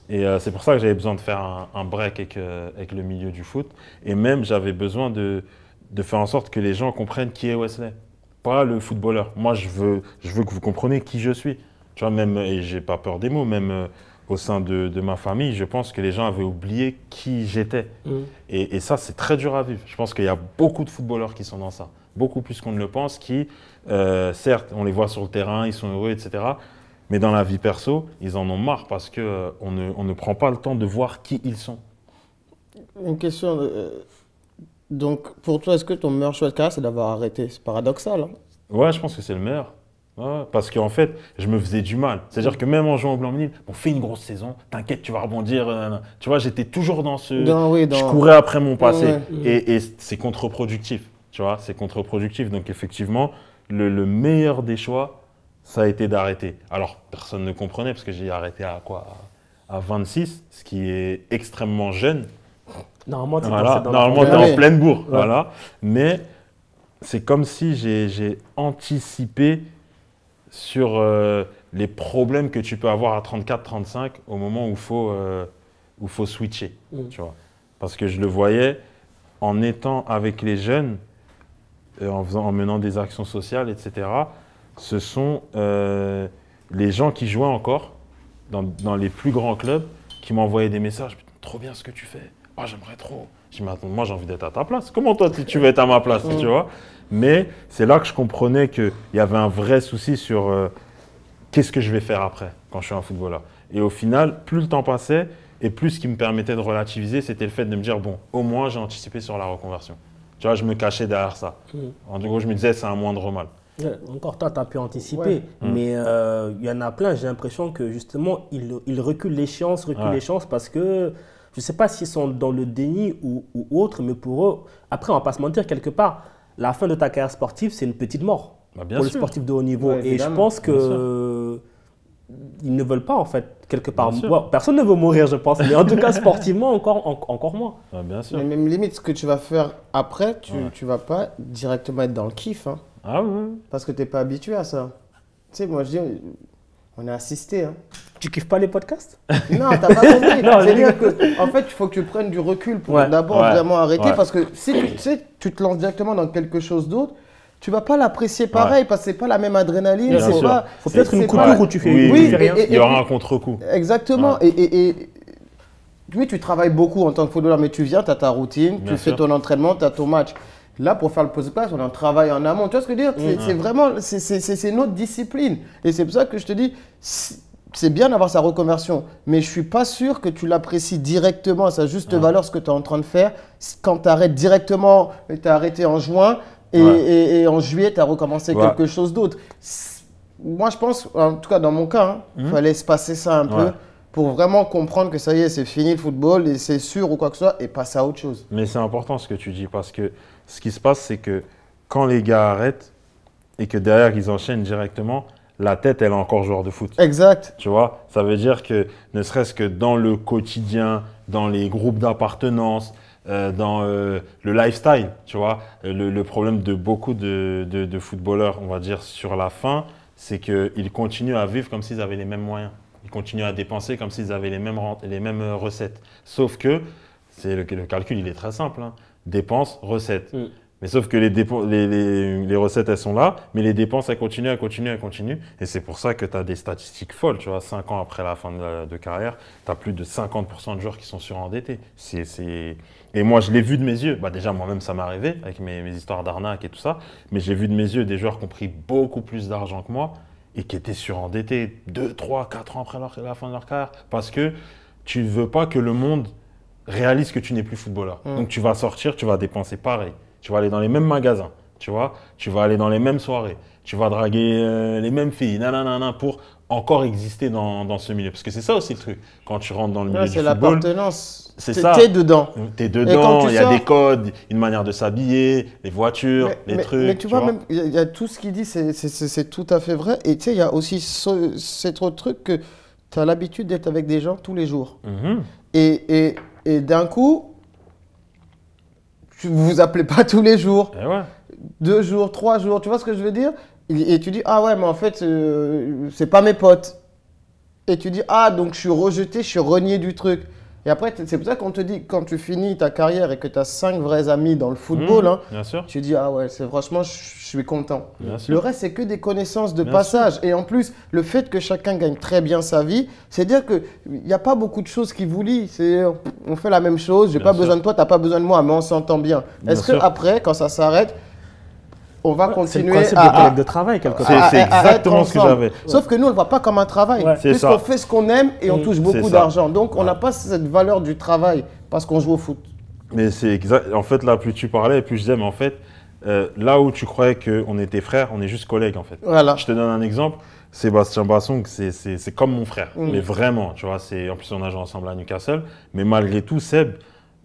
Et c'est pour ça que j'avais besoin de faire un break avec le milieu du foot. Et même, j'avais besoin de faire en sorte que les gens comprennent qui est Wesley. Pas le footballeur. Moi, je veux que vous compreniez qui je suis. Tu vois, même, et j'ai pas peur des mots, même au sein de ma famille, je pense que les gens avaient oublié qui j'étais. Et ça, c'est très dur à vivre. Je pense qu'il y a beaucoup de footballeurs qui sont dans ça. Beaucoup plus qu'on ne le pense, qui, certes, on les voit sur le terrain, ils sont heureux, etc. Mais dans la vie perso, ils en ont marre parce qu'on ne prend pas le temps de voir qui ils sont. Une question. Donc, pour toi, est-ce que ton meilleur choix de carrière, c'est d'avoir arrêté? C'est paradoxal, hein? Ouais, je pense que c'est le meilleur. Ouais, parce qu'en fait, je me faisais du mal. C'est-à-dire que même en jouant au Blanc-Ménil, on fait une grosse saison, t'inquiète, tu vas rebondir. Tu vois, j'étais toujours dans ce... Je courais après mon passé. Et c'est contre-productif. Tu vois, c'est contre-productif. Donc effectivement, le meilleur des choix, ça a été d'arrêter. Alors, personne ne comprenait parce que j'ai arrêté à 26, ce qui est extrêmement jeune. Normalement, tu es en pleine bourre. Ouais. Voilà. Mais c'est comme si j'ai anticipé sur les problèmes que tu peux avoir à 34-35 au moment où il faut switcher. Tu vois. Parce que je le voyais en étant avec les jeunes, en menant des actions sociales, etc. Ce sont les gens qui jouaient encore dans les plus grands clubs qui m'envoyaient des messages. Trop bien ce que tu fais. Oh, j'aimerais trop. Je dis, mais attends, moi j'ai envie d'être à ta place. Comment toi tu veux être à ma place, tu vois? Mais c'est là que je comprenais qu'il y avait un vrai souci sur qu'est-ce que je vais faire après quand je suis un footballeur. Et au final, plus le temps passait et plus ce qui me permettait de relativiser, c'était le fait de me dire, bon, au moins j'ai anticipé sur la reconversion. Tu vois, je me cachais derrière ça. En gros, je me disais, c'est un moindre mal. Encore toi, tu as pu anticiper, mais il y en a plein, j'ai l'impression que justement, ils reculent l'échéance, parce que Je ne sais pas s'ils sont dans le déni ou autre, mais pour eux, après, on ne va pas se mentir, quelque part, la fin de ta carrière sportive, c'est une petite mort Bah, bien pour sûr. le sportif de haut niveau. Ouais, Et je évidemment. pense Bien que ils ne veulent pas, en fait, quelque part. Bien sûr. Bon, personne ne veut mourir, je pense, mais en tout cas, sportivement, encore moins. Bah, bien sûr. Mais même limite, ce que tu vas faire après, tu Ouais. ne vas pas directement être dans le kiff. Hein, Ah oui. parce que tu n'es pas habitué à ça. Tu sais, moi, je dis, on a assisté. Hein. Tu kiffes pas les podcasts? Non, t'as pas compris. Non, C'est-à-dire que, en fait, il faut que tu prennes du recul pour Ouais. d'abord Ouais. vraiment arrêter. Ouais. Parce que si tu sais, tu te lances directement dans quelque chose d'autre, tu vas pas l'apprécier pareil parce que c'est pas la même adrénaline. Bien C'est sûr. pas. Faut peut-être une c'est coupure pas- où tu fais, Oui, où oui, tu fais rien. et- Il y aura un contre-coup. Exactement. Ouais. Et oui, tu travailles beaucoup en tant que footballeur, mais tu viens, tu as ta routine, Bien tu fais sûr. ton entraînement, tu as ton match. Là, pour faire le post-class, on a un travail en amont. Tu vois ce que je veux dire? C'est vraiment, c'est notre discipline. Et c'est pour ça que je te dis, c'est bien d'avoir sa reconversion, mais je suis pas sûr que tu l'apprécies directement à sa juste valeur, ce que tu es en train de faire. Quand tu arrêtes directement, tu as arrêté en juin, et en juillet, tu as recommencé Ouais. quelque chose d'autre. Moi, je pense, en tout cas dans mon cas, il fallait se passer ça un peu Ouais. pour vraiment comprendre que ça y est, c'est fini le football et c'est sûr ou quoi que ce soit et passer à autre chose. Mais c'est important ce que tu dis parce que ce qui se passe, c'est que quand les gars arrêtent et que derrière ils enchaînent directement, la tête, elle est encore joueur de foot. Exact. Tu vois, ça veut dire que ne serait-ce que dans le quotidien, dans les groupes d'appartenance, dans le lifestyle, tu vois, le problème de beaucoup de footballeurs, on va dire, sur la fin, c'est qu'ils continuent à vivre comme s'ils avaient les mêmes moyens. Ils continuent à dépenser comme s'ils avaient les mêmes recettes. Sauf que le calcul, il est très simple. Hein. Dépenses, recettes. Mm. Mais sauf que les recettes, elles sont là, mais les dépenses, elles continuent, elles continuent, elles continuent. Et c'est pour ça que tu as des statistiques folles. Tu vois, 5 ans après la fin de carrière, tu as plus de 50% de joueurs qui sont surendettés. Et moi, je l'ai vu de mes yeux. Bah, déjà, moi-même, ça m'est arrivé avec mes histoires d'arnaque et tout ça. Mais j'ai vu de mes yeux des joueurs qui ont pris beaucoup plus d'argent que moi et qui étaient surendettés 2, 3, 4 ans après la fin de leur carrière. Parce que tu ne veux pas que le monde réalise que tu n'es plus footballeur. Donc, tu vas sortir, tu vas dépenser pareil. Tu vas aller dans les mêmes magasins, tu vois, tu vas aller dans les mêmes soirées, tu vas draguer les mêmes filles, nanana, pour encore exister dans ce milieu. Parce que c'est ça aussi le truc. Quand tu rentres dans le milieu du C'est football, l'appartenance. c'est T'es- ça. T'es dedans. tu es Et quand dedans, tu il y a sors- des codes, une manière de s'habiller, les voitures, les trucs. Mais tu vois, même, il y a tout ce qu'il dit, c'est tout à fait vrai. Et tu sais, il y a aussi cet autre truc que tu as l'habitude d'être avec des gens tous les jours. Mhm. Et d'un coup, vous vous appelez pas tous les jours. Eh ouais. 2 jours, 3 jours, tu vois ce que je veux dire? Et tu dis, ah ouais, mais en fait, c'est pas mes potes. Et tu dis, ah, donc je suis rejeté, je suis renié du truc. Et après, c'est pour ça qu'on te dit, quand tu finis ta carrière et que tu as 5 vrais amis dans le football, hein, Bien sûr. tu dis, ah ouais, c'est franchement, je suis content. Bien Le sûr. reste, c'est que des connaissances de Bien passage. Et en plus, le fait que chacun gagne très bien sa vie, c'est dire qu'il n'y a pas beaucoup de choses qui vous lient. On fait la même chose, j'ai Bien pas sûr. besoin de toi, tu n'as pas besoin de moi, mais on s'entend bien. Bien Est-ce sûr. qu'après, quand ça s'arrête, on va C'est le continuer principe de collègue de travail, quelque part. C'est à être exactement ce que ensemble. j'avais. Sauf que nous, on ne le voit pas comme un travail. Ouais. C'est Puisqu'on ça. fait ce qu'on aime et on touche beaucoup ça. d'argent. Donc, on Ouais. n'a pas cette valeur du travail parce qu'on joue au foot. Mais c'est exact. En fait, là, plus tu parlais, plus je disais, mais en fait, là où tu croyais qu'on était frères, on est juste collègues, en fait. Voilà. Je te donne un exemple. Sébastien Bassong, c'est comme mon frère. Mm. Mais vraiment, tu vois, en plus, on a joué ensemble à Newcastle. Mais malgré tout, Seb,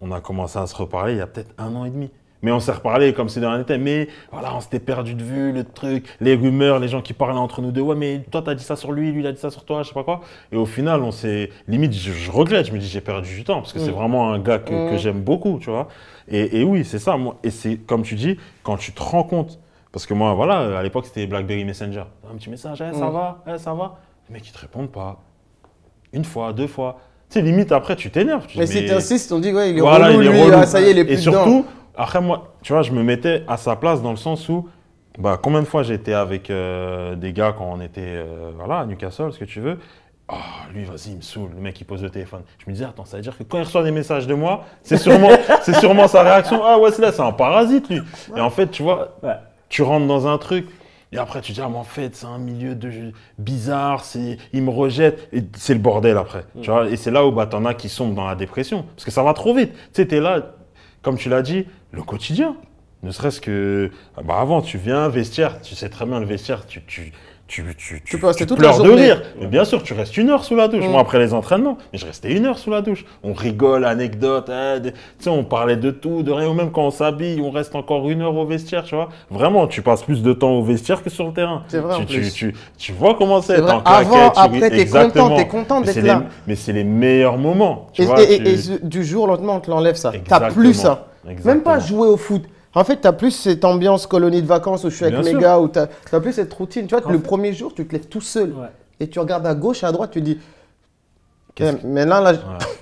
on a commencé à se reparler il y a peut-être 1 an et demi. Mais on s'est reparlé comme si de rien n'était. Mais voilà, on s'était perdu de vue, le truc, les rumeurs, les gens qui parlaient entre nous deux. Ouais, mais toi, t'as dit ça sur lui, lui, il a dit ça sur toi, je sais pas quoi. Et au final, on s'est. Limite, je regrette. Je me dis, j'ai perdu du temps parce que c'est vraiment un gars que j'aime beaucoup, tu vois. Et oui, c'est ça. Moi, et c'est comme tu dis, quand tu te rends compte. Parce que moi, voilà, à l'époque, c'était BlackBerry Messenger. Un petit message, ça va, ça va. Les mecs, ils te répondent pas. 1 fois, 2 fois. Tu sais, limite, après, tu t'énerves. Tu Mais dis, si tu insistes, on dit, ouais, il est voilà, relou, il est lui, relou. ah, ça y est, il est plus Et dedans. surtout, après moi, tu vois, je me mettais à sa place dans le sens où, bah, combien de fois j'étais avec des gars quand on était voilà, à Newcastle, ce que tu veux. Ah, lui, vas-y, il me saoule. Le mec, il pose le téléphone. Je me disais, attends, ça veut dire que quand il reçoit des messages de moi, c'est sûrement sa réaction. Ah, Wesley, c'est un parasite, lui. Et en fait, tu vois, Ouais. tu rentres dans un truc. Et après, tu te dis, ah, mais en fait, c'est un milieu bizarre, il me rejette. Et c'est le bordel après. Tu vois, et c'est là où bah, t'en as qui sombrent dans la dépression. Parce que ça va trop vite. Tu sais, t'es là, comme tu l'as dit, le quotidien. Ne serait-ce que, bah, avant, tu viens, vestiaire, tu sais très bien le vestiaire, tu Tu peux rester toute pleures la de journée. rire. Mais bien sûr, tu restes 1 heure sous la douche. Moi, après les entraînements, mais je restais 1 heure sous la douche. On rigole, anecdotes, tu sais, on parlait de tout, de rien. Ou même quand on s'habille, on reste encore 1 heure au vestiaire, tu vois. Vraiment, tu passes plus de temps au vestiaire que sur le terrain. C'est vrai, en plus. Tu vois comment c'est. C'est vrai. T'es en claquette, Avant, tu ris. après, t'es Exactement. content Mais d'être c'est là. mais c'est les meilleurs moments. Tu Et, vois, et du jour au lendemain, on te l'enlève ça. T'as Exactement. plus ça. Exactement. Même pas jouer au foot. En fait, tu as plus cette ambiance colonie de vacances où je suis avec Bien mes sûr. gars, où tu as plus cette routine. Tu vois, En le fait- premier jour, tu te lèves tout seul Ouais. et tu regardes à gauche, à droite, tu dis Qu'est-ce mais là,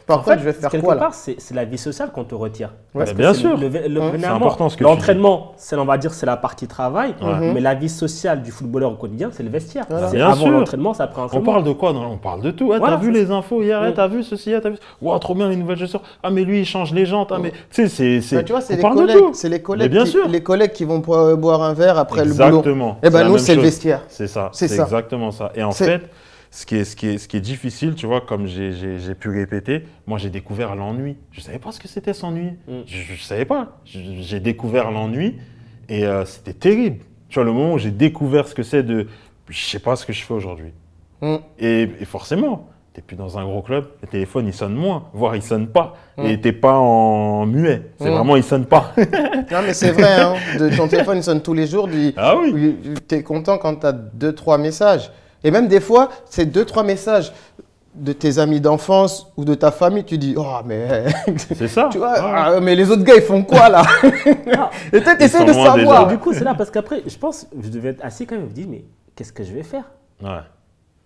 par En contre, fait, je vais faire quelque quoi là? part, c'est la vie sociale qu'on te retire. Ouais. Parce que Bien c'est sûr. C'est important ce que tu l'entraînement, c'est, on va dire, c'est la partie travail, Ouais. mais la vie sociale du footballeur au quotidien, c'est le vestiaire. Voilà. C'est Bien avant sûr. l'entraînement, c'est après On l'entraînement. parle de quoi? On parle de tout. Voilà, T'as vu c'est les infos hier? T'as vu ceci? T'as vu? Wow, trop bien les nouvelles chaussures. Ah, mais lui, il change les jantes. Ah, mais tu sais, Bah, tu vois, c'est on les parle de collègues, tout. c'est les Mais collègues, bien sûr. les collègues qui vont boire un verre après le boulot. Exactement. Eh ben la nous, même c'est le chose. vestiaire. C'est ça. C'est C'est ça. exactement ça. Et en C'est- fait, ce qui est difficile, tu vois, comme j'ai pu répéter, moi j'ai découvert l'ennui. Je ne savais pas ce que c'était s'ennuyer. Je ne savais pas. J'ai découvert l'ennui et c'était terrible. Tu vois, le moment où j'ai découvert ce que c'est de. Je ne sais pas ce que je fais aujourd'hui. Mm. Et forcément, tu n'es plus dans un gros club, le téléphone il sonne moins, voire il sonne pas. Et tu n'es pas en muet. C'est vraiment il sonne pas. Non, mais c'est vrai, hein, ton téléphone sonne tous les jours. Ah oui. Tu es content quand tu as 2-3 messages. Et même des fois, c'est 2-3 messages de tes amis d'enfance ou de ta famille. Tu dis, oh, mais. C'est ça. Tu vois, Ouais. ah, mais les autres gars, ils font quoi là? Et peut-être Ils essaie sont de loin déjà. savoir. Du coup, c'est là parce qu'après, je pense, je devais être assis quand même, je me dis, mais qu'est-ce que je vais faire? Ouais.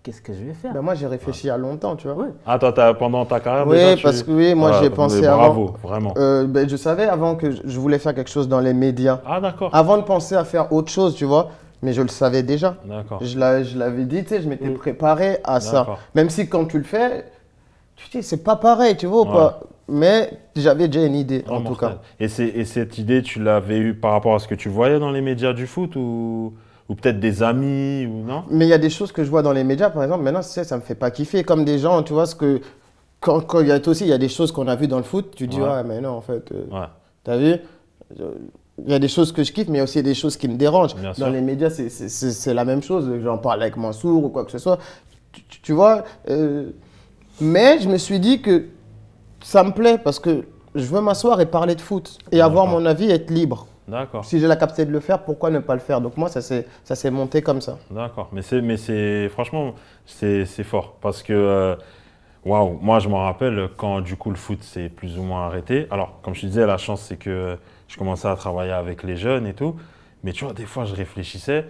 Qu'est-ce que je vais faire? Ben, moi, j'ai réfléchi il y a longtemps, tu vois. Ouais. Ah, toi, pendant ta carrière Oui, déjà, parce que oui, moi, Voilà, j'y ai pensé mais avant. Bravo, vraiment. Ben, je savais avant que je voulais faire quelque chose dans les médias. Ah, d'accord. Avant de penser à faire autre chose, tu vois. Mais je le savais déjà. D'accord. Je l'avais dit, tu sais, je m'étais préparé à ça. D'accord. Même si quand tu le fais, tu te dis, c'est pas pareil, tu vois ou Ouais. pas. Mais j'avais déjà une idée, en Oh, tout mortel. cas. Et cette idée, tu l'avais eue par rapport à ce que tu voyais dans les médias du foot ou peut-être des amis ou non? Mais il y a des choses que je vois dans les médias, par exemple, maintenant, tu sais, ça me fait pas kiffer. Comme des gens, tu vois, quand il y a aussi, il y a des choses qu'on a vues dans le foot, tu dis, Ouais. ouais, mais non, en fait, Ouais. t'as vu? Il y a des choses que je kiffe, mais il y a aussi des choses qui me dérangent. Bien sûr. Dans les médias, c'est la même chose. J'en parle avec Mansour ou quoi que ce soit. Tu vois, mais je me suis dit que ça me plaît parce que je veux m'asseoir et parler de foot et avoir D'accord. mon avis et être libre. D'accord. Si j'ai la capacité de le faire, pourquoi ne pas le faire? Donc moi, ça s'est monté comme ça. D'accord. Mais franchement, c'est fort parce que, waouh, moi je m'en rappelle quand du coup le foot s'est plus ou moins arrêté. Alors, comme je te disais, la chance c'est que je commençais à travailler avec les jeunes et tout. Mais tu vois, des fois je réfléchissais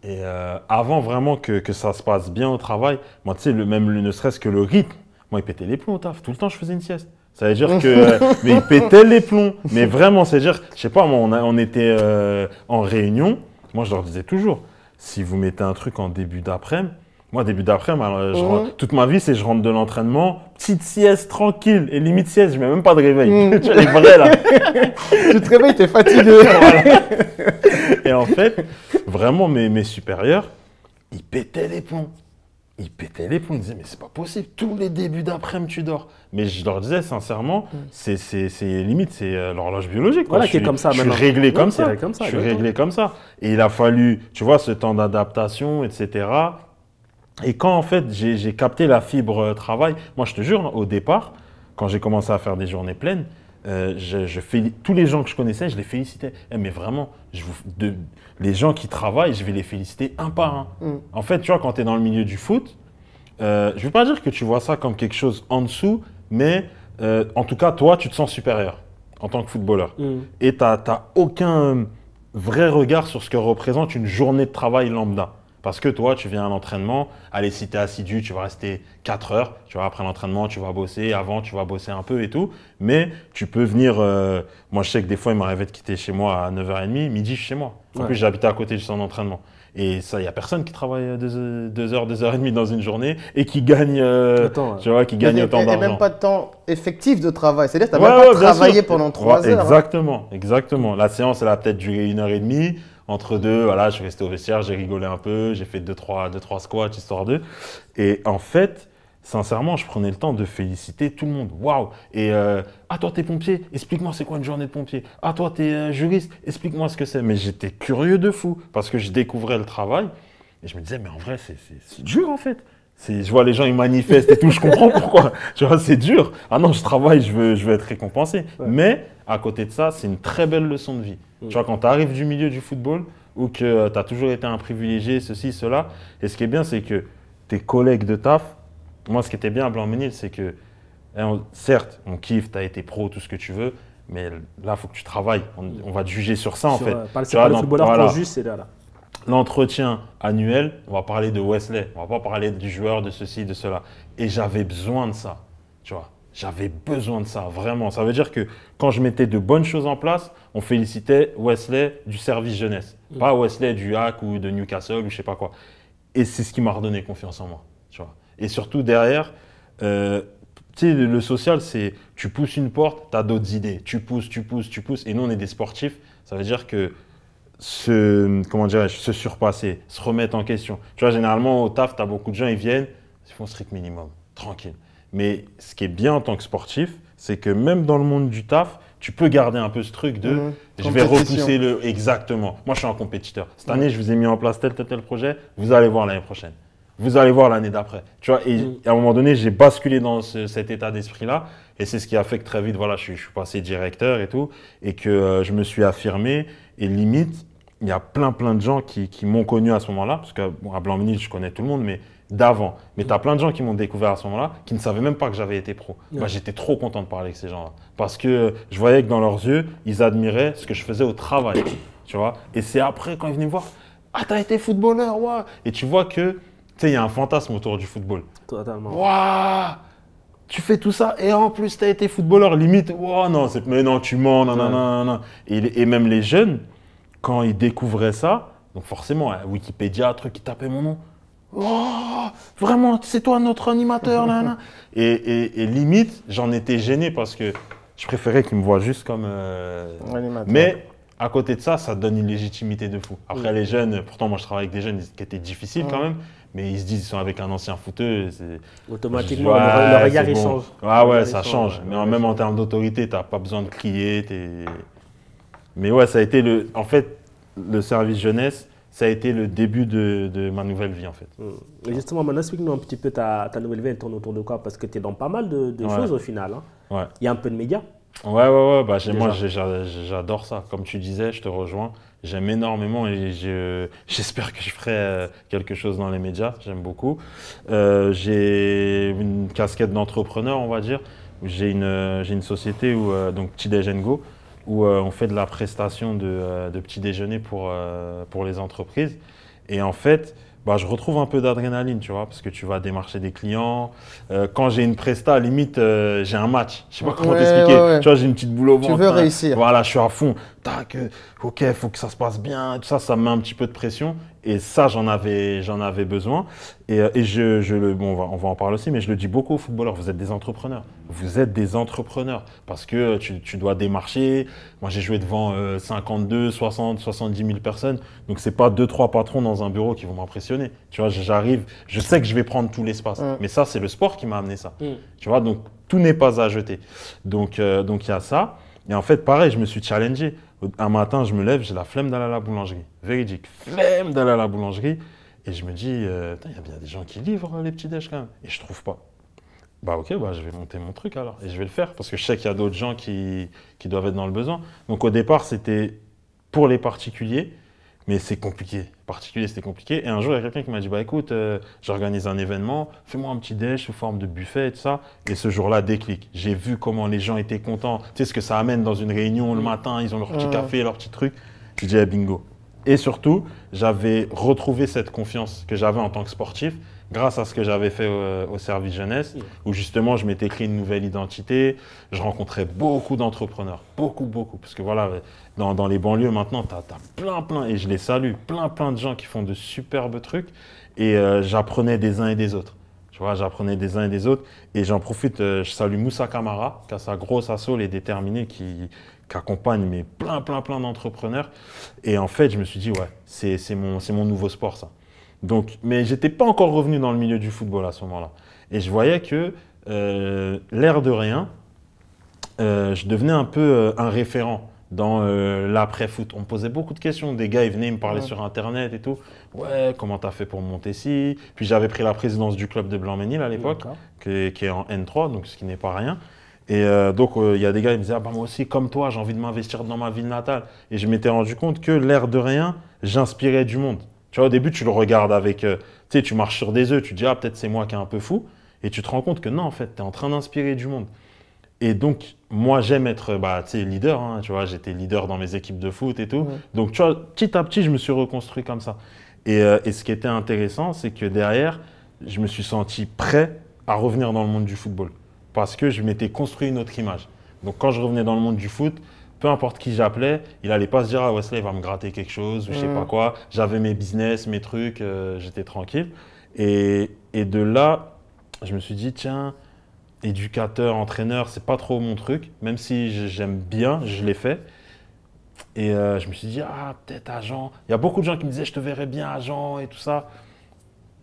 et avant vraiment que ça se passe bien au travail, moi tu sais, ne serait-ce que le rythme, moi il pétait les plombs au taf. Tout le temps je faisais une sieste. Ça veut dire que. Mais il pétait les plombs. Mais vraiment, c'est-à-dire, je sais pas, moi, on était en réunion. Moi, je leur disais toujours, si vous mettez un truc en début d'après-midi, moi, début d'après-midi, toute ma vie, c'est je rentre de l'entraînement, petite sieste tranquille, et limite sieste, je mets même pas de réveil. Tu vois, les vrais, là. Tu te réveilles, t'es fatigué. Et en fait, vraiment, mes supérieurs, ils pétaient les plombs. Ils pétaient les plombs. Ils disaient, mais c'est pas possible, tous les débuts d'après-midi, tu dors. Mais je leur disais, sincèrement, c'est limite, c'est l'horloge biologique. Quoi. Voilà, qui est comme ça je maintenant. suis réglé comme Ouais, ça. c'est comme ça, Je suis exactement. réglé comme ça. Et il a fallu, tu vois, ce temps d'adaptation, etc. Et quand, en fait, j'ai capté la fibre travail, moi, je te jure, au départ, quand j'ai commencé à faire des journées pleines, tous les gens que je connaissais, je les félicitais. Mais vraiment, les gens qui travaillent, je vais les féliciter un par un. En fait, tu vois, quand tu es dans le milieu du foot, je ne veux pas dire que tu vois ça comme quelque chose en dessous, mais en tout cas, toi, tu te sens supérieur en tant que footballeur. Et tu n'as aucun vrai regard sur ce que représente une journée de travail lambda. Parce que toi, tu viens à l'entraînement, allez, si tu es assidu, tu vas rester 4 heures. Tu vois, après l'entraînement, tu vas bosser. Avant, tu vas bosser un peu et tout. Mais tu peux venir. Moi, je sais que des fois, il m'arrivait de quitter chez moi à 9h30, midi, je suis chez moi. En plus, j'habitais à côté du centre d'entraînement. Et ça, il n'y a personne qui travaille 2 heures, 2h30 dans une journée et qui gagne, tu vois, qui gagne autant Et d'argent. même pas de temps effectif de travail. C'est-à-dire que tu Ouais, n'as ouais, même pas bien travaillé sûr. pendant 3 heures. Exactement, exactement. La séance, elle a peut-être duré 1h30. Entre deux, voilà, je suis resté au vestiaire, j'ai rigolé un peu, j'ai fait 2-3 squats, histoire d'eux. Et en fait, sincèrement, je prenais le temps de féliciter tout le monde. Waouh! Et ah, toi, t'es pompier, explique-moi c'est quoi une journée de pompier. Ah, toi, t'es juriste, explique-moi ce que c'est. Mais j'étais curieux de fou parce que je découvrais le travail. Et je me disais, mais en vrai, c'est dur en fait. Je vois les gens, ils manifestent et tout, je comprends pourquoi. Tu vois, c'est dur. Ah non, je travaille, je veux être récompensé. Ouais. Mais à côté de ça, c'est une très belle leçon de vie. Tu vois, quand tu arrives du milieu du football ou que tu as toujours été un privilégié, ceci, cela, et ce qui est bien, c'est que tes collègues de taf, moi, ce qui était bien à Blanc-Ménil, c'est que, certes, on kiffe, tu as été pro, tout ce que tu veux, mais là, il faut que tu travailles. On va te juger sur ça, en fait. C'est pas le footballeur voilà. qu'on juge, c'est là. L'entretien annuel, on va parler de Wesley, on va pas parler du joueur, de ceci, de cela. Et j'avais besoin de ça, tu vois. J'avais besoin de ça, vraiment. Ça veut dire que quand je mettais de bonnes choses en place, on félicitait Wesley du service jeunesse. Pas Wesley du HAC ou de Newcastle ou je sais pas quoi. Et c'est ce qui m'a redonné confiance en moi, tu vois. Et surtout derrière, tu sais, le social, c'est tu pousses une porte, tu as d'autres idées. Tu pousses. Et nous, on est des sportifs. Ça veut dire que se surpasser, se remettre en question. Tu vois, généralement, au taf, tu as beaucoup de gens, ils viennent, ils font strict minimum, tranquille. Mais ce qui est bien en tant que sportif, c'est que même dans le monde du taf, tu peux garder un peu ce truc de je vais repousser le. Exactement. Moi, je suis un compétiteur. Cette année, je vous ai mis en place tel projet, vous allez voir l'année prochaine. Vous allez voir l'année d'après. Tu vois, et à un moment donné, j'ai basculé dans cet état d'esprit-là. Et c'est ce qui a fait que très vite, voilà, je suis passé directeur et tout. Et que je me suis affirmé. Et limite, il y a plein de gens qui m'ont connu à ce moment-là, parce qu'à Blanc-Ménil, je connais tout le monde, mais d'avant. Mais tu as plein de gens qui m'ont découvert à ce moment-là, qui ne savaient même pas que j'avais été pro. Moi, j'étais trop content de parler avec ces gens-là, parce que je voyais que dans leurs yeux, ils admiraient ce que je faisais au travail, tu vois. Et c'est après, quand ils venaient me voir, « Ah, t'as été footballeur, waouh !» Et tu vois que, tu sais, il y a un fantasme autour du football. Totalement. Waouh ! Tu fais tout ça et en plus, tu as été footballeur, limite, waouh, non, mais non, tu mens, non. Et même les jeunes, quand ils découvraient ça, donc forcément, Wikipédia, truc qui tapait mon nom. Oh, vraiment, c'est toi notre animateur, là. Et limite, j'en étais gêné parce que je préférais qu'ils me voient juste comme animateur. Mais à côté de ça, ça donne une légitimité de fou. Après, les jeunes, pourtant, moi, je travaille avec des jeunes qui étaient difficiles quand même, mais ils se disent qu'ils sont avec un ancien footeux. Automatiquement, le regard, il change. Ah ouais, ça change. Mais même en termes d'autorité, tu n'as pas besoin de crier. Mais ouais, ça a été en fait, le service jeunesse, ça a été le début de ma nouvelle vie en fait. Et justement, maintenant, explique-nous un petit peu ta nouvelle vie, elle tourne autour de quoi? Parce que tu es dans pas mal de choses au final. Hein. Ouais. Il y a un peu de médias. Ouais. Bah, moi, j'adore ça. Comme tu disais, je te rejoins. J'aime énormément et j'espère que je ferai quelque chose dans les médias. J'aime beaucoup. J'ai une casquette d'entrepreneur, on va dire. J'ai une société donc Petit Déj & Go, où on fait de la prestation de petit déjeuner pour les entreprises. Et en fait, je retrouve un peu d'adrénaline, tu vois, parce que tu vas démarcher des clients. Quand j'ai une presta, limite, j'ai un match. Je sais pas comment t'expliquer. Ouais. Tu vois, j'ai une petite boule au ventre. Tu veux réussir. Voilà, je suis à fond. Tac, ok, il faut que ça se passe bien. Tout ça, ça me met un petit peu de pression. Et ça, j'en avais besoin. Et on va en parler aussi, mais je le dis beaucoup aux footballeurs, vous êtes des entrepreneurs. Vous êtes des entrepreneurs parce que tu dois démarcher. Moi, j'ai joué devant 52, 60, 70 000 personnes. Donc, ce n'est pas 2-3 patrons dans un bureau qui vont m'impressionner. Tu vois, j'arrive, je sais que je vais prendre tout l'espace. Mais ça, c'est le sport qui m'a amené ça. Tu vois, donc tout n'est pas à jeter. Donc, il y a ça. Et en fait, pareil, je me suis challengé. Un matin, je me lève, j'ai la flemme d'aller à la boulangerie. Véridique, flemme d'aller à la boulangerie. Et je me dis, il y a bien des gens qui livrent les petits déj quand même. Et je ne trouve pas. Ok, je vais monter mon truc alors. Et je vais le faire parce que je sais qu'il y a d'autres gens qui doivent être dans le besoin. Donc au départ, c'était pour les particuliers. Mais c'est compliqué. Particulier, c'était compliqué. Et un jour, il y a quelqu'un qui m'a dit, écoute, j'organise un événement, fais-moi un petit déj sous forme de buffet et tout ça. Et ce jour-là, déclic. J'ai vu comment les gens étaient contents. Tu sais ce que ça amène dans une réunion le matin, ils ont leur petit café, leur petit truc. J'ai dit, bingo. Et surtout, j'avais retrouvé cette confiance que j'avais en tant que sportif grâce à ce que j'avais fait au service jeunesse, où justement, je m'étais créé une nouvelle identité. Je rencontrais beaucoup d'entrepreneurs, beaucoup. Parce que voilà, dans les banlieues maintenant, tu as plein, et je les salue, plein de gens qui font de superbes trucs. Et j'apprenais des uns et des autres. Tu vois, j'apprenais des uns et des autres. Et j'en profite, je salue Moussa Camara, qui a sa grosse asso, les déterminés, qui accompagne mais plein d'entrepreneurs. Et en fait, je me suis dit, ouais, c'est mon nouveau sport, ça. Donc, mais je n'étais pas encore revenu dans le milieu du football à ce moment-là. Et je voyais que, l'air de rien, je devenais un peu un référent dans l'après-foot. On me posait beaucoup de questions. Des gars, ils venaient me parler sur Internet et tout. Ouais, comment t'as fait pour monter ci? Puis j'avais pris la présidence du club de Blanc-Ménil à l'époque, qui est en N3, donc ce qui n'est pas rien. Et donc, il y a des gars qui me disaient, ah, bah, moi aussi, comme toi, j'ai envie de m'investir dans ma ville natale. Et je m'étais rendu compte que, l'air de rien, j'inspirais du monde. Tu vois, au début, tu le regardes avec, tu sais, tu marches sur des œufs, tu te dis, ah, peut-être c'est moi qui est un peu fou. Et tu te rends compte que non, en fait, tu es en train d'inspirer du monde. Et donc, moi, j'aime être leader. Hein, tu vois, j'étais leader dans mes équipes de foot et tout. Donc, tu vois, petit à petit, je me suis reconstruit comme ça. Et ce qui était intéressant, c'est que derrière, je me suis senti prêt à revenir dans le monde du football. Parce que je m'étais construit une autre image. Donc, quand je revenais dans le monde du foot, peu importe qui j'appelais, il n'allait pas se dire « Ah, Wesley, il va me gratter quelque chose » ou je sais pas quoi. J'avais mes business, mes trucs, j'étais tranquille. Et de là, je me suis dit « Tiens… » éducateur, entraîneur, c'est pas trop mon truc, même si j'aime bien, je l'ai fait. Et je me suis dit, ah, peut-être agent. Il y a beaucoup de gens qui me disaient, je te verrais bien agent et tout ça.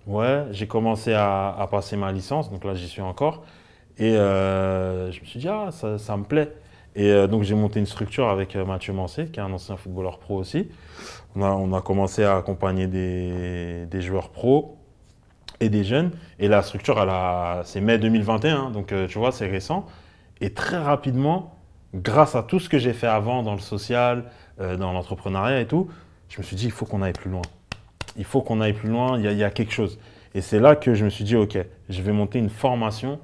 Ouais, j'ai commencé à passer ma licence, donc là, j'y suis encore. Et je me suis dit, ah, ça me plaît. Et donc, j'ai monté une structure avec Mathieu Mancé, qui est un ancien footballeur pro aussi. On a commencé à accompagner des joueurs pros et des jeunes. Et la structure, c'est mai 2021, donc tu vois, c'est récent. Et très rapidement, grâce à tout ce que j'ai fait avant dans le social, dans l'entrepreneuriat et tout, je me suis dit, il faut qu'on aille plus loin. Il faut qu'on aille plus loin, il y a quelque chose. Et c'est là que je me suis dit, OK, je vais monter une formation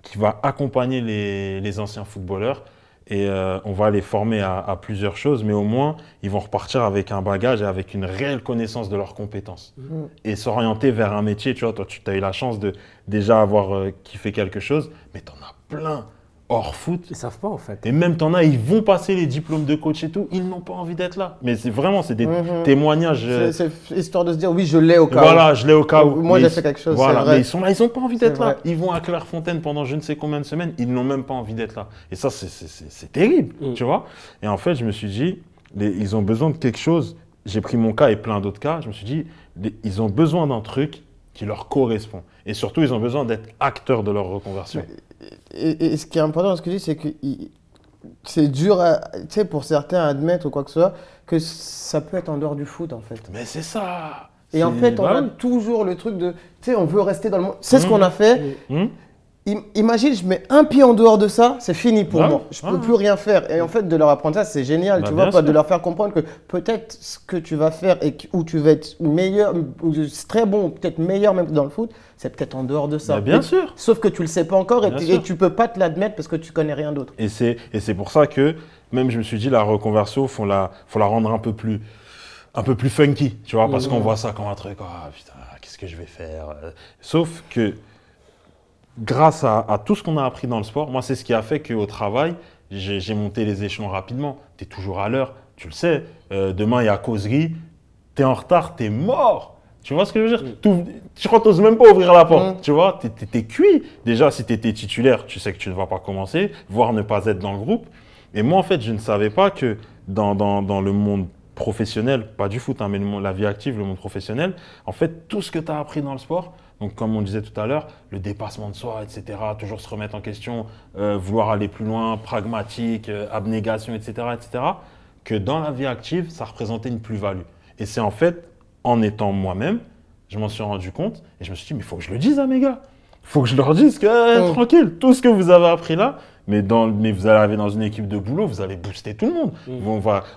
qui va accompagner les anciens footballeurs. Et on va les former à plusieurs choses, mais au moins, ils vont repartir avec un bagage et avec une réelle connaissance de leurs compétences. Et s'orienter vers un métier. Tu vois, toi, tu as eu la chance de déjà avoir kiffé quelque chose, mais tu en as plein hors foot. Ils ne savent pas, en fait. Et même, tu en as, ils vont passer les diplômes de coach et tout, ils n'ont pas envie d'être là. Mais c'est vraiment, c'est des témoignages. C'est histoire de se dire, oui, je l'ai au cas où. Voilà, je l'ai au cas où. Moi, j'ai fait quelque chose, voilà, c'est vrai. mais ils sont là, ils n'ont pas envie d'être là. Ils vont à Clairefontaine pendant je ne sais combien de semaines, ils n'ont même pas envie d'être là. Et ça, c'est terrible, tu vois. Et en fait, je me suis dit, ils ont besoin de quelque chose. J'ai pris mon cas et plein d'autres cas. Je me suis dit, ils ont besoin d'un truc qui leur correspond. Et surtout, ils ont besoin d'être acteurs de leur reconversion. Et ce qui est important dans ce que tu dis, c'est que c'est dur, pour certains à admettre ou quoi que ce soit, que ça peut être en dehors du foot, en fait. Mais c'est ça. Et en fait, on a toujours le truc de, on veut rester dans le monde. C'est ce qu'on a fait. Imagine, je mets un pied en dehors de ça, c'est fini pour moi. Je ne peux plus rien faire. Et en fait, de leur apprendre ça, c'est génial. Tu vois, de leur faire comprendre que peut-être ce que tu vas faire et où tu vas être meilleur, ou très bon, peut-être meilleur même dans le foot, c'est peut-être en dehors de ça. Bien sûr. Sauf que tu ne le sais pas encore et tu ne peux pas te l'admettre parce que tu ne connais rien d'autre. Et c'est pour ça que même je me suis dit, la reconversion, il faut la rendre un peu plus funky, tu vois, parce qu'on voit ça comme un truc, oh putain, qu'est-ce que je vais faire? Sauf que grâce à tout ce qu'on a appris dans le sport, moi, c'est ce qui a fait qu'au travail, j'ai monté les échelons rapidement. Tu es toujours à l'heure, tu le sais. Demain, il y a causerie. Tu es en retard, tu es mort. Tu vois ce que je veux dire? Tu n'oses même pas ouvrir la porte. Tu vois, tu es cuit. Déjà, si tu étais titulaire, tu sais que tu ne vas pas commencer, voire ne pas être dans le groupe. Et moi, en fait, je ne savais pas que dans le monde professionnel, pas du foot, hein, mais la vie active, le monde professionnel, en fait, tout ce que tu as appris dans le sport, donc comme on disait tout à l'heure, le dépassement de soi, etc., toujours se remettre en question, vouloir aller plus loin, pragmatique, abnégation, etc., que dans la vie active, ça représentait une plus-value. Et c'est en fait, en étant moi-même, je m'en suis rendu compte et je me suis dit, mais il faut que je le dise à mes gars. Il faut que je leur dise que, tranquille, tout ce que vous avez appris là, mais vous allez arriver dans une équipe de boulot, vous allez booster tout le monde.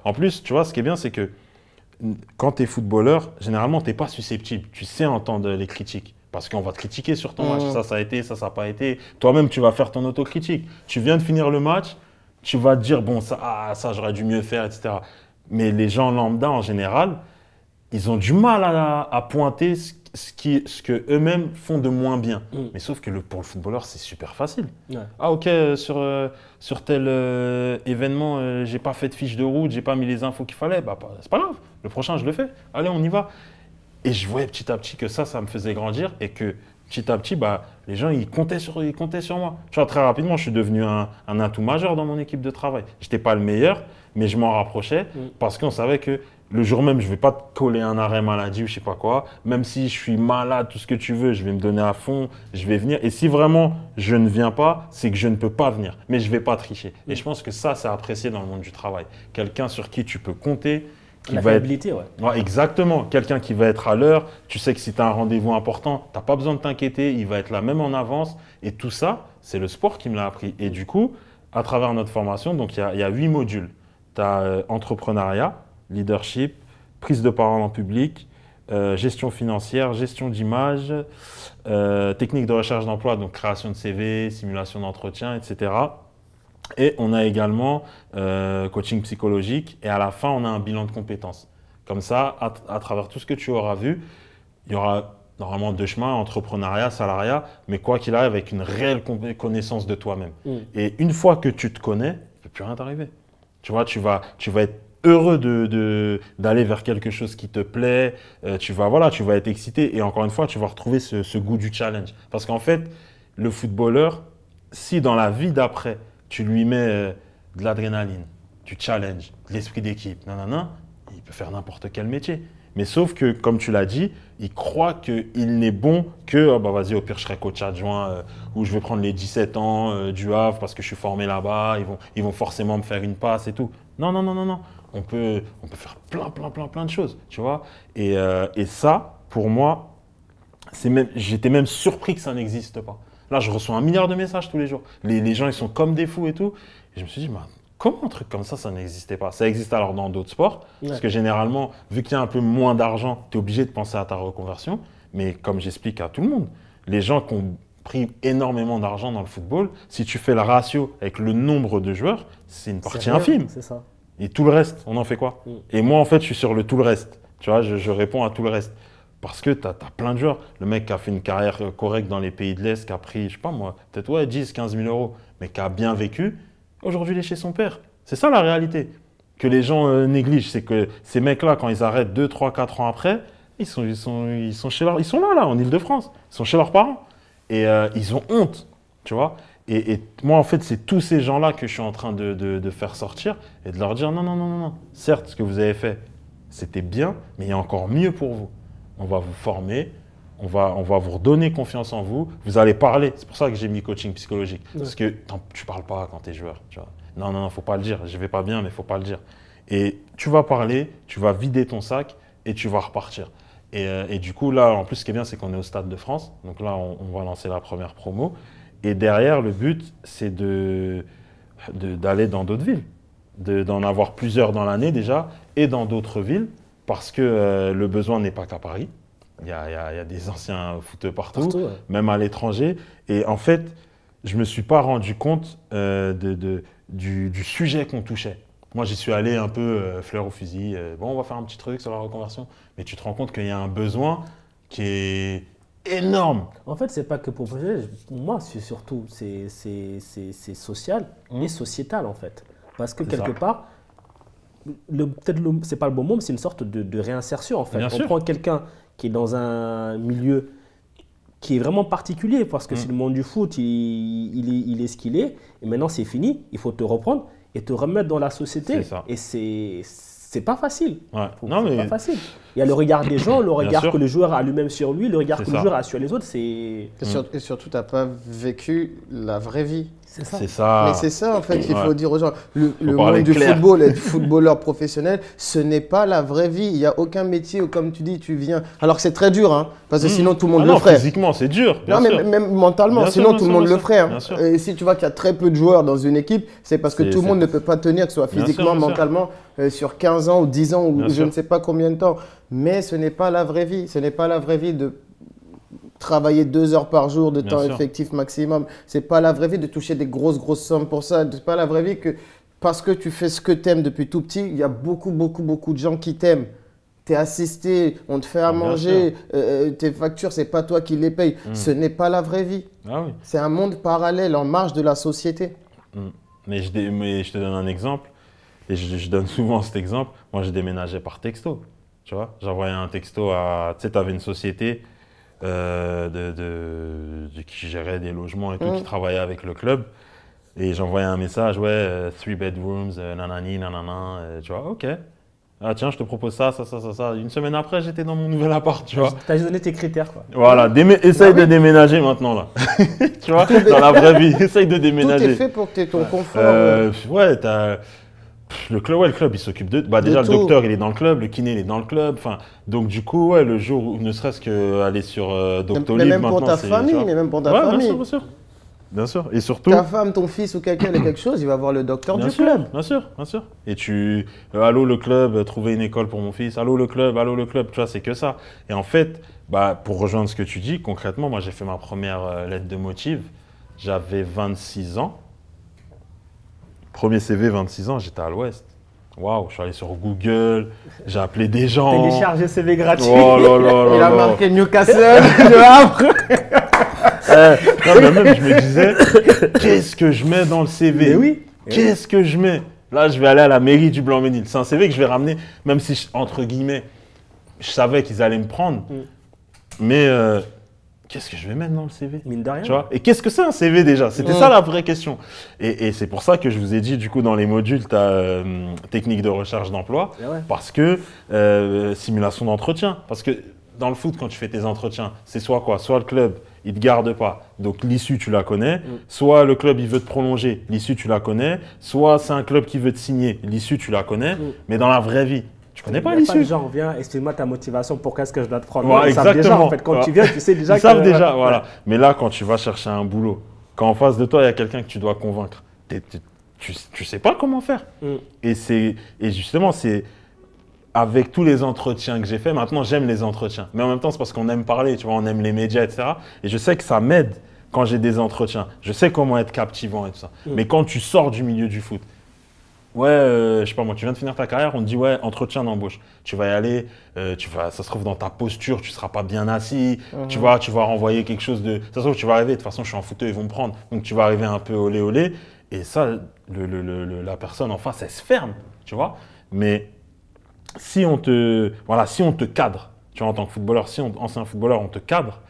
En plus, tu vois, ce qui est bien, c'est que quand tu es footballeur, généralement, tu n'es pas susceptible. Tu sais entendre les critiques. Parce qu'on va te critiquer sur ton match. Ça a été, ça n'a pas été. Toi-même, tu vas faire ton autocritique. Tu viens de finir le match, tu vas te dire, bon, ça j'aurais dû mieux faire, etc. Mais les gens lambda, en général, ils ont du mal à pointer ce que eux-mêmes font de moins bien. Mais sauf que pour le footballeur, c'est super facile. Ah, ok, sur tel événement, j'ai pas fait de fiche de route, j'ai pas mis les infos qu'il fallait. Bah, c'est pas grave. Le prochain, je le fais. Allez, on y va. Et je voyais petit à petit que ça me faisait grandir et que petit à petit, les gens, ils comptaient sur moi. Tu vois, très rapidement, je suis devenu un atout majeur dans mon équipe de travail. Je n'étais pas le meilleur, mais je m'en rapprochais parce qu'on savait que Le jour même, je ne vais pas te coller un arrêt maladie ou je sais pas quoi. Même si je suis malade, tout ce que tu veux, je vais me donner à fond, je vais venir. Et si vraiment je ne viens pas, c'est que je ne peux pas venir. Mais je ne vais pas tricher. Et je pense que ça, c'est apprécié dans le monde du travail. Quelqu'un sur qui tu peux compter. La fiabilité, ouais. Ouais, exactement. Quelqu'un qui va être à l'heure. Tu sais que si tu as un rendez-vous important, tu n'as pas besoin de t'inquiéter. Il va être là même en avance. Et tout ça, c'est le sport qui me l'a appris. Et du coup, à travers notre formation, donc il y a 8 modules. Tu as entrepreneuriat, leadership, prise de parole en public, gestion financière, gestion d'image, technique de recherche d'emploi, donc création de CV, simulation d'entretien, etc. Et on a également coaching psychologique et à la fin, on a un bilan de compétences. Comme ça, à travers tout ce que tu auras vu, il y aura normalement 2 chemins, entrepreneuriat, salariat, mais quoi qu'il arrive, avec une réelle connaissance de toi-même. Et une fois que tu te connais, il ne peut plus rien t'arriver. Tu vois, tu vas être heureux d'aller vers quelque chose qui te plaît, tu vas être excité et encore une fois, tu vas retrouver ce goût du challenge. Parce qu'en fait, le footballeur, si dans la vie d'après, tu lui mets de l'adrénaline, du challenge, de l'esprit d'équipe, nanana, il peut faire n'importe quel métier. Mais sauf que, comme tu l'as dit, il croit qu'il n'est bon que, oh bah vas-y, au pire, je serai coach adjoint ou je vais prendre les 17 ans du Havre parce que je suis formé là-bas, ils vont forcément me faire une passe et tout. Non, non, non, non, non. On peut faire plein de choses, tu vois. Et ça, pour moi, j'étais même surpris que ça n'existe pas. Là, je reçois 1 milliard de messages tous les jours. Les gens, ils sont comme des fous et tout. Et je me suis dit, comment un truc comme ça n'existait pas? Ça existe alors dans d'autres sports, parce que généralement, vu qu'il y a un peu moins d'argent, tu es obligé de penser à ta reconversion. Mais comme j'explique à tout le monde, les gens qui ont pris énormément d'argent dans le football, si tu fais le ratio avec le nombre de joueurs, c'est une partie infime. C'est ça. Et tout le reste, on en fait quoi? Et moi, en fait, je suis sur le tout le reste. Tu vois, je réponds à tout le reste. Parce que tu as plein de joueurs. Le mec qui a fait une carrière correcte dans les pays de l'Est, qui a pris, je sais pas moi, peut-être 10, 15 000 euros, mais qui a bien vécu, aujourd'hui, il est chez son père. C'est ça la réalité. Que les gens négligent, c'est que ces mecs-là, quand ils arrêtent 2, 3, 4 ans après, ils sont là, en Ile-de-France. Ils sont chez leurs parents. Et ils ont honte, tu vois. Et moi, en fait, c'est tous ces gens-là que je suis en train de faire sortir et de leur dire non, non, non, non, non. Certes, ce que vous avez fait, c'était bien, mais il y a encore mieux pour vous. On va vous former, on va vous redonner confiance en vous. Vous allez parler. C'est pour ça que j'ai mis coaching psychologique. Ouais. Parce que tu ne parles pas quand tu es joueur. Tu vois. Non, non, non, il ne faut pas le dire. Je ne vais pas bien, mais il ne faut pas le dire. Et tu vas parler, tu vas vider ton sac et tu vas repartir. Et du coup, là, en plus, ce qui est bien, c'est qu'on est au Stade de France. Donc là, on va lancer la première promo. Et derrière, le but, c'est d'aller dans d'autres villes, d'en avoir plusieurs dans l'année déjà, et dans d'autres villes, parce que le besoin n'est pas qu'à Paris. Il y a des anciens footeux partout, même à l'étranger. Et en fait, je ne me suis pas rendu compte du sujet qu'on touchait. Moi, j'y suis allé un peu fleur au fusil. Bon, on va faire un petit truc sur la reconversion. Mais tu te rends compte qu'il y a un besoin qui est énorme. En fait, c'est pas que pour moi, c'est surtout c'est social et sociétal en fait, parce que quelque part, c'est pas le bon mot, mais c'est une sorte de réinsertion en fait. On prend quelqu'un qui est dans un milieu qui est vraiment particulier, parce que c'est le monde du foot, il est ce qu'il est, et maintenant c'est fini. Il faut te reprendre et te remettre dans la société. Et c'est pas facile. Ouais. C'est pas facile. Il y a le regard des gens, le regard que le joueur a lui-même sur lui, le regard que le joueur a sur les autres. Et surtout, tu n'as pas vécu la vraie vie. C'est ça. Mais c'est ça, en fait, il faut dire aux gens. Le monde du football, être footballeur professionnel, ce n'est pas la vraie vie. Il n'y a aucun métier où, comme tu dis, tu viens. Alors que c'est très dur, hein, parce que sinon tout le monde le ferait. Physiquement, c'est dur. Non, mais même mentalement, sinon tout le monde le ferait. Hein. Et si tu vois qu'il y a très peu de joueurs dans une équipe, c'est parce que tout le monde ne peut pas tenir, que ce soit physiquement, mentalement, sur 15 ans ou 10 ans ou je ne sais pas combien de temps. Mais ce n'est pas la vraie vie. Ce n'est pas la vraie vie de travailler 2 heures par jour de temps effectif maximum. C'est pas la vraie vie de toucher des grosses sommes pour ça. C'est pas la vraie vie que parce que tu fais ce que tu aimes depuis tout petit, il y a beaucoup de gens qui t'aiment. Tu es assisté, on te fait à manger, tes factures, c'est pas toi qui les payes. Ce n'est pas la vraie vie. Ah oui. C'est un monde parallèle en marge de la société. Mais je te donne un exemple, et je donne souvent cet exemple. Moi, j'ai déménagé par texto. Tu vois, j'envoyais un texto à… Tu sais, tu avais une société qui gérait des logements et tout, qui travaillait avec le club. Et j'envoyais un message, 3 bedrooms, nanani, nanana, tu vois, ok. Ah tiens, je te propose ça. Une semaine après, j'étais dans mon nouvel appart, tu vois. Tu as donné tes critères, quoi. Voilà, essaye de déménager maintenant, là. Tu vois, dans la vraie vie, essaye de déménager. Tout est fait pour que tu aies ton confort. Ouais, le club, il s'occupe de… Bah, déjà, le docteur, il est dans le club, le kiné, il est dans le club. Donc, du coup, ouais, le jour où, ne serait-ce qu'aller sur Doctolib, mais même pour ta famille, Bien sûr. Bien sûr. Et surtout… Ta femme, ton fils ou quelqu'un a quelque chose, il va voir le docteur du club. Bien sûr. Et allô le club, trouver une école pour mon fils. Allô le club. Tu vois, c'est que ça. Et en fait, bah, pour rejoindre ce que tu dis, concrètement, moi, j'ai fait ma première lettre de motive. J'avais 26 ans. Premier CV, 26 ans, j'étais à l'Ouest. Waouh, je suis allé sur Google, j'ai appelé des gens. Télécharger CV gratuit. Oh là. Il a marqué Newcastle, Le Havre. Non, mais même, je me disais, qu'est-ce que je mets dans le CV? Mais oui. Qu'est-ce que je mets? Là, je vais aller à la mairie du Blanc-Ménil. C'est un CV que je vais ramener, même si, entre guillemets, je savais qu'ils allaient me prendre. Mais qu'est-ce que je vais mettre dans le CV? Mine de rien. Tu vois? Et qu'est-ce que c'est un CV déjà? C'était ça la vraie question. Et c'est pour ça que je vous ai dit, du coup, dans les modules, tu as technique de recherche d'emploi, parce que simulation d'entretien. Parce que dans le foot, quand tu fais tes entretiens, c'est soit quoi? Soit le club, il ne te garde pas, donc l'issue, tu la connais. Soit le club, il veut te prolonger, l'issue, tu la connais. Soit c'est un club qui veut te signer, l'issue, tu la connais. Mais dans la vraie vie, tu connais pas l'issue. Genre, viens, explique-moi ta motivation, pourquoi est-ce que je dois te prendre. Ouais, exactement. Déjà, en fait, quand tu viens, tu sais déjà Ils savent déjà, voilà. Mais là, quand tu vas chercher un boulot, quand en face de toi, il y a quelqu'un que tu dois convaincre, tu sais pas comment faire. Et justement, c'est avec tous les entretiens que j'ai faits, maintenant, j'aime les entretiens. Mais en même temps, c'est parce qu'on aime parler, tu vois, on aime les médias, etc. Et je sais que ça m'aide quand j'ai des entretiens. Je sais comment être captivant et tout ça. Mais quand tu sors du milieu du foot, je sais pas moi, tu viens de finir ta carrière, on te dit ouais, entretien d'embauche. Tu vas y aller, ça se trouve dans ta posture, tu seras pas bien assis, tu vas renvoyer quelque chose de… Ça se trouve, tu vas arriver, de toute façon, je suis en fauteuil, ils vont me prendre. Donc, tu vas arriver un peu olé olé. Et ça, la personne en face, elle se ferme, tu vois. Mais si on te cadre, tu vois, en tant que footballeur, ancien footballeur, on te cadre,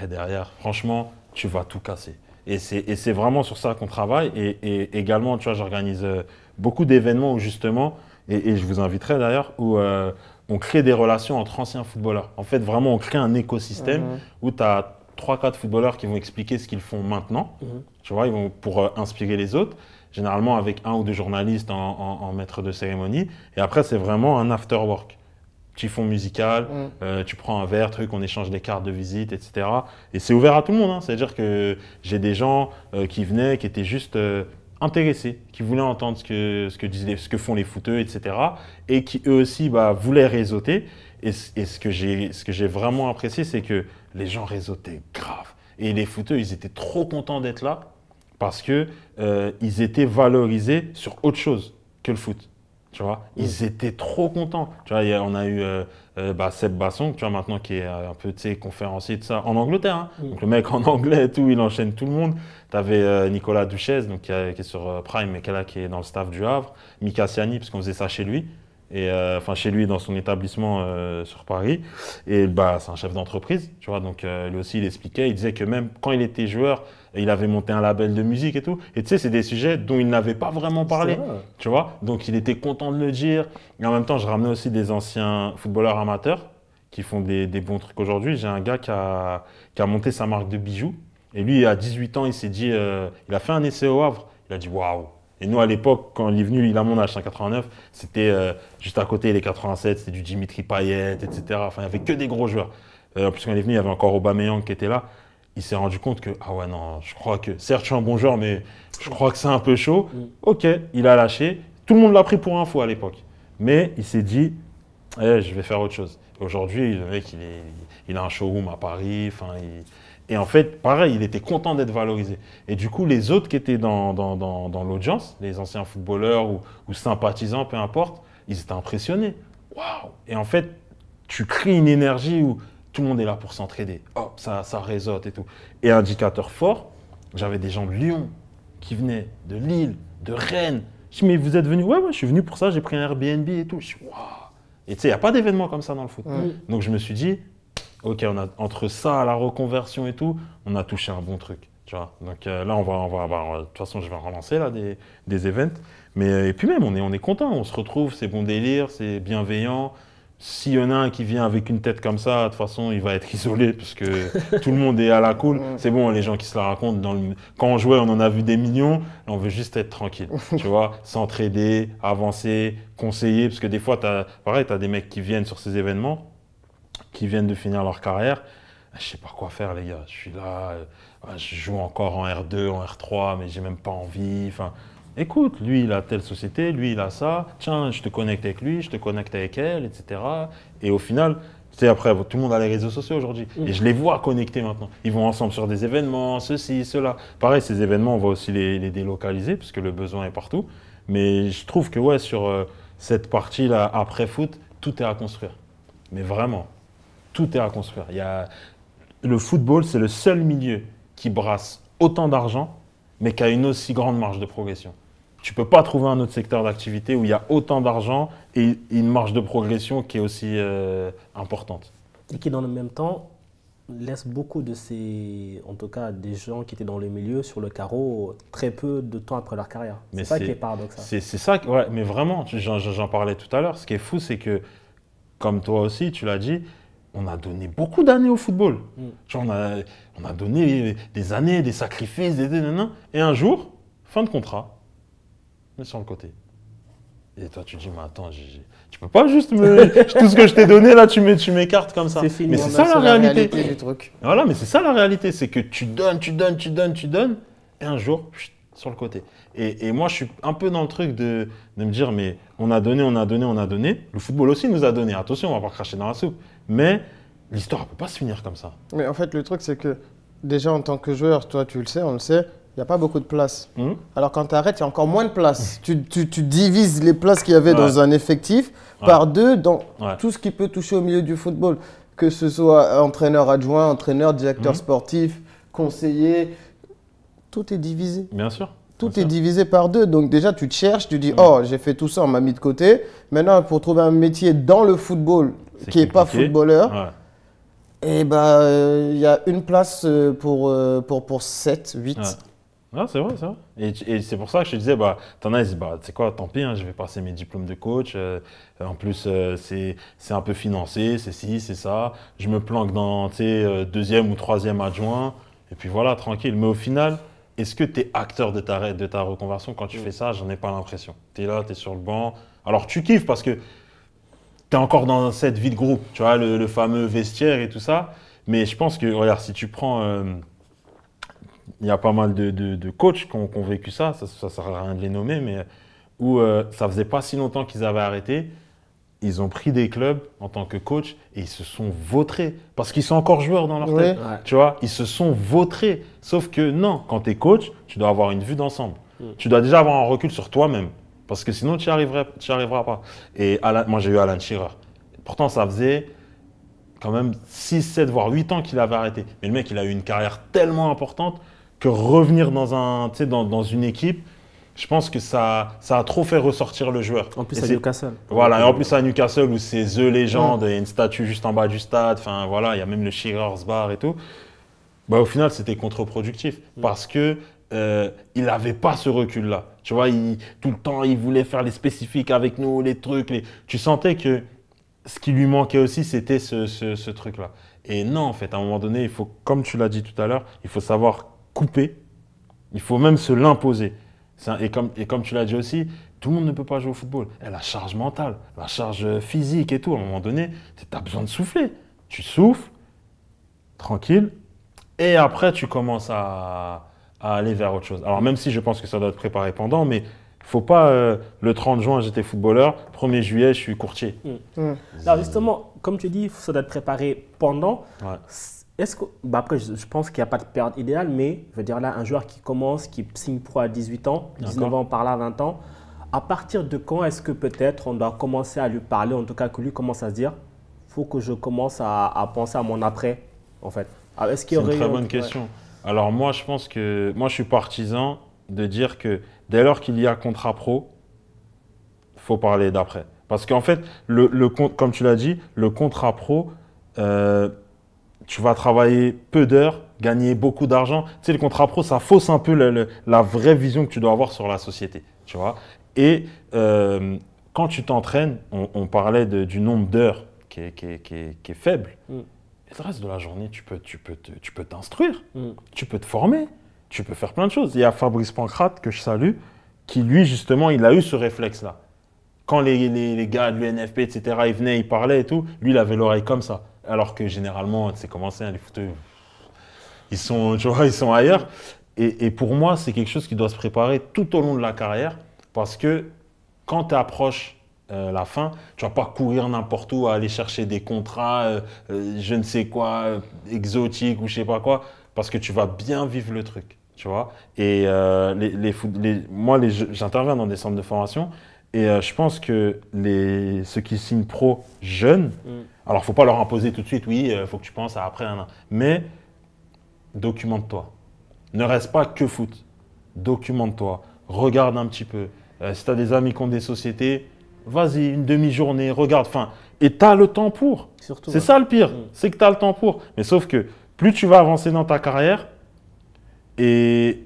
et derrière, franchement, tu vas tout casser. Et c'est vraiment sur ça qu'on travaille. Et également, tu vois, j'organise beaucoup d'événements où justement, et je vous inviterai d'ailleurs, où on crée des relations entre anciens footballeurs. En fait, vraiment, on crée un écosystème où tu as 3-4 footballeurs qui vont expliquer ce qu'ils font maintenant, tu vois, ils vont pour inspirer les autres, généralement avec 1 ou 2 journalistes en maître de cérémonie. Et après, c'est vraiment un after work. Petit fond musical, tu prends un verre, on échange des cartes de visite, etc. Et c'est ouvert à tout le monde. C'est-à-dire que j'ai des gens qui venaient, qui étaient juste intéressés, qui voulaient entendre ce que font les footeux, etc. Et qui eux aussi voulaient réseauter. Et ce que j'ai vraiment apprécié, c'est que les gens réseautaient grave. Et les footeux, ils étaient trop contents d'être là parce qu'ils étaient valorisés sur autre chose que le foot. Tu vois, ils étaient trop contents. Tu vois, on a eu Seb Basson, tu vois, maintenant qui est un peu, tu sais, conférencier de ça en Angleterre. Donc le mec en anglais et tout, il enchaîne tout le monde. Tu avais Nicolas Duchesne, donc, qui est sur Prime, mais qui est dans le staff du Havre. Mika Siani, parce qu'on faisait ça chez lui. Et chez lui, dans son établissement sur Paris. Et c'est un chef d'entreprise, tu vois. Donc lui aussi, il expliquait, il disait que même quand il était joueur, il avait monté un label de musique et tout. Et tu sais, c'est des sujets dont il n'avait pas vraiment parlé, tu vois. Donc il était content de le dire. Et en même temps, je ramenais aussi des anciens footballeurs amateurs qui font des bons trucs aujourd'hui. J'ai un gars qui a monté sa marque de bijoux. Et lui, à 18 ans, il s'est dit, il a fait un essai au Havre. Il a dit, waouh. Et nous, à l'époque, quand il est venu, il a mon âge, 189, c'était juste à côté, les 87, c'était du Dimitri Payet, etc. Enfin, il n'y avait que des gros joueurs. En plus, quand il est venu, il y avait encore Aubameyang qui était là. Il s'est rendu compte que, ah ouais, non, je crois que, certes, je suis un bon joueur, mais je crois que c'est un peu chaud. Ok, il a lâché. Tout le monde l'a pris pour un fou à l'époque. Mais il s'est dit, je vais faire autre chose. Aujourd'hui, le mec, il a un showroom à Paris. Et en fait, pareil, il était content d'être valorisé. Et du coup, les autres qui étaient dans l'audience, les anciens footballeurs ou sympathisants, peu importe, ils étaient impressionnés. Waouh! Et en fait, tu crées une énergie où tout le monde est là pour s'entraider. Hop, ça réseaute et tout. Et indicateur fort, j'avais des gens de Lyon qui venaient, de Lille, de Rennes. Je dis, mais vous êtes venus? Ouais, je suis venu pour ça, j'ai pris un Airbnb et tout. Je dis, waouh! Et tu sais, il n'y a pas d'événement comme ça dans le foot. Donc je me suis dit, ok, entre ça, la reconversion et tout, on a touché un bon truc. Tu vois. Donc là, de toute façon, je vais relancer là, des events. Mais, et puis même, on est content, on se retrouve, c'est bon délire, c'est bienveillant. S'il y en a un qui vient avec une tête comme ça, de toute façon, il va être isolé parce que tout le monde est à la cool. C'est bon, les gens qui se la racontent. Quand on jouait, on en a vu des millions. On veut juste être tranquille, tu vois, s'entraider, avancer, conseiller. Parce que des fois, pareil, tu as des mecs qui viennent sur ces événements, qui viennent de finir leur carrière. Je sais pas quoi faire, les gars. Je suis là, je joue encore en R2, en R3, mais j'ai même pas envie. Enfin, écoute, lui, il a telle société, lui, il a ça. Tiens, je te connecte avec lui, je te connecte avec elle, etc. Et au final, tu sais, après, tout le monde a les réseaux sociaux aujourd'hui. Et je les vois connectés maintenant. Ils vont ensemble sur des événements, ceci, cela. Pareil, ces événements, on va aussi les délocaliser, parce que le besoin est partout. Mais je trouve que, ouais, sur cette partie-là, après foot, tout est à construire. Mais vraiment, tout est à construire. Le football, c'est le seul milieu qui brasse autant d'argent, mais qui a une aussi grande marge de progression. Tu ne peux pas trouver un autre secteur d'activité où il y a autant d'argent et une marge de progression qui est aussi importante. Et qui, dans le même temps, laisse beaucoup en tout cas, des gens qui étaient dans le milieu sur le carreau très peu de temps après leur carrière. C'est ça qui est paradoxal. C'est ça, ouais, mais vraiment, j'en parlais tout à l'heure. Ce qui est fou, c'est que, comme toi aussi, tu l'as dit, on a donné beaucoup d'années au football. Genre, on a donné des années, des sacrifices, et un jour, fin de contrat, mais sur le côté. Et toi, tu dis, mais attends, tu peux pas juste tout ce que je t'ai donné, là, tu m'écartes comme ça. C'est fini. Mais c'est ça la réalité. du truc. Voilà, mais c'est ça la réalité, c'est que tu donnes, et un jour, sur le côté. Et moi, je suis un peu dans le truc de me dire, mais on a donné. Le football aussi nous a donné. Attention, on va pas cracher dans la soupe. Mais l'histoire ne peut pas se finir comme ça. Mais en fait, le truc, c'est que déjà, en tant que joueur, toi, tu le sais, on le sait, il n'y a pas beaucoup de place. Alors, quand tu arrêtes, il y a encore moins de place. Tu divises les places qu'il y avait dans un effectif par deux dans tout ce qui peut toucher au milieu du football. Que ce soit entraîneur adjoint, entraîneur, directeur sportif, conseiller, tout est divisé. Bien sûr. Tout est divisé par deux. Donc déjà, tu te cherches, tu dis, oh, j'ai fait tout ça, on m'a mis de côté. Maintenant, pour trouver un métier dans le football qui n'est pas footballeur, et il y a une place pour 7, 8. Ouais, c'est vrai, c'est vrai. Et c'est pour ça que je te disais, t'en as, tu sais quoi, tant pis, je vais passer mes diplômes de coach. En plus, c'est un peu financé, c'est ci, c'est ça. Je me planque dans deuxième ou troisième adjoint. Et puis voilà, tranquille. Mais au final, est-ce que tu es acteur de ta reconversion quand tu fais ça? J'en ai pas l'impression. Tu es là, tu es sur le banc. Alors tu kiffes parce que tu es encore dans cette vie de groupe, tu vois, le fameux vestiaire et tout ça. Mais je pense que, regarde, si tu prends... il y a pas mal de coachs qui ont vécu ça sert à rien de les nommer, mais où ça faisait pas si longtemps qu'ils avaient arrêté. Ils ont pris des clubs en tant que coach et ils se sont vautrés parce qu'ils sont encore joueurs dans leur tête. Ouais. Tu vois, ils se sont vautrés. Sauf que non, quand tu es coach, tu dois avoir une vue d'ensemble. Tu dois déjà avoir un recul sur toi-même parce que sinon, tu n'y arriveras pas. Et moi, j'ai eu Alan Shearer. Pourtant, ça faisait quand même 6, 7, voire 8 ans qu'il avait arrêté. Mais le mec, il a eu une carrière tellement importante que revenir dans une équipe, je pense que ça a trop fait ressortir le joueur. En plus, à Newcastle. Voilà, et en plus à Newcastle où c'est The Legend, il y a une statue juste en bas du stade, enfin voilà, il y a même le Shearer's Bar et tout. Au final, c'était contre-productif parce que il n'avait pas ce recul-là. Tu vois, tout le temps, il voulait faire les spécifiques avec nous, les trucs. Tu sentais que ce qui lui manquait aussi, c'était ce truc-là. Et non, en fait, à un moment donné, il faut, comme tu l'as dit tout à l'heure, il faut savoir couper. Il faut même se l'imposer. Et comme tu l'as dit aussi, tout le monde ne peut pas jouer au football. Et la charge mentale, la charge physique et tout, à un moment donné, tu as besoin de souffler. Tu souffles, tranquille, et après tu commences à aller vers autre chose. Alors même si je pense que ça doit être préparé pendant, mais il ne faut pas, le 30 juin j'étais footballeur, 1er juillet je suis courtier. Alors justement, comme tu dis, ça doit être préparé pendant. Ouais. Est-ce que, après, je pense qu'il n'y a pas de période idéale, mais je veux dire là, un joueur qui commence, qui signe pro à 18 ans, 19 ans par là, 20 ans, à partir de quand est-ce que peut-être on doit commencer à lui parler, en tout cas que lui commence à se dire, il faut que je commence à penser à mon après, en fait. C'est une très bonne question. Alors moi, je pense que, moi je suis partisan de dire que dès lors qu'il y a contrat pro, il faut parler d'après. Parce qu'en fait, comme tu l'as dit, le contrat pro, tu vas travailler peu d'heures, gagner beaucoup d'argent. Tu sais, le contrat pro, ça fausse un peu la vraie vision que tu dois avoir sur la société, tu vois. Et quand tu t'entraînes, on parlait du nombre d'heures qui est faible. Et le reste de la journée, tu peux t'instruire, tu peux te former, tu peux faire plein de choses. Il y a Fabrice Pancrate, que je salue, qui lui, justement, il a eu ce réflexe-là. Quand les gars de l'UNFP, etc., ils venaient, ils parlaient et tout, lui, il avait l'oreille comme ça. Alors que généralement, c'est commencé, les footeux, ils sont, tu vois, ils sont ailleurs. Et pour moi, c'est quelque chose qui doit se préparer tout au long de la carrière, parce que quand tu approches la fin, tu ne vas pas courir n'importe où à aller chercher des contrats, je ne sais quoi, exotiques ou je ne sais pas quoi, parce que tu vas bien vivre le truc, tu vois. Et moi, j'interviens dans des centres de formation et je pense que ceux qui signent pro jeunes, alors il ne faut pas leur imposer tout de suite, oui, il faut que tu penses à après, mais documente-toi. Ne reste pas que foot. Documente-toi, regarde un petit peu. Si tu as des amis qui ont des sociétés, vas-y, une demi-journée, regarde. Et tu as le temps pour. C'est ça le pire, c'est que tu as le temps pour. Mais sauf que plus tu vas avancer dans ta carrière, et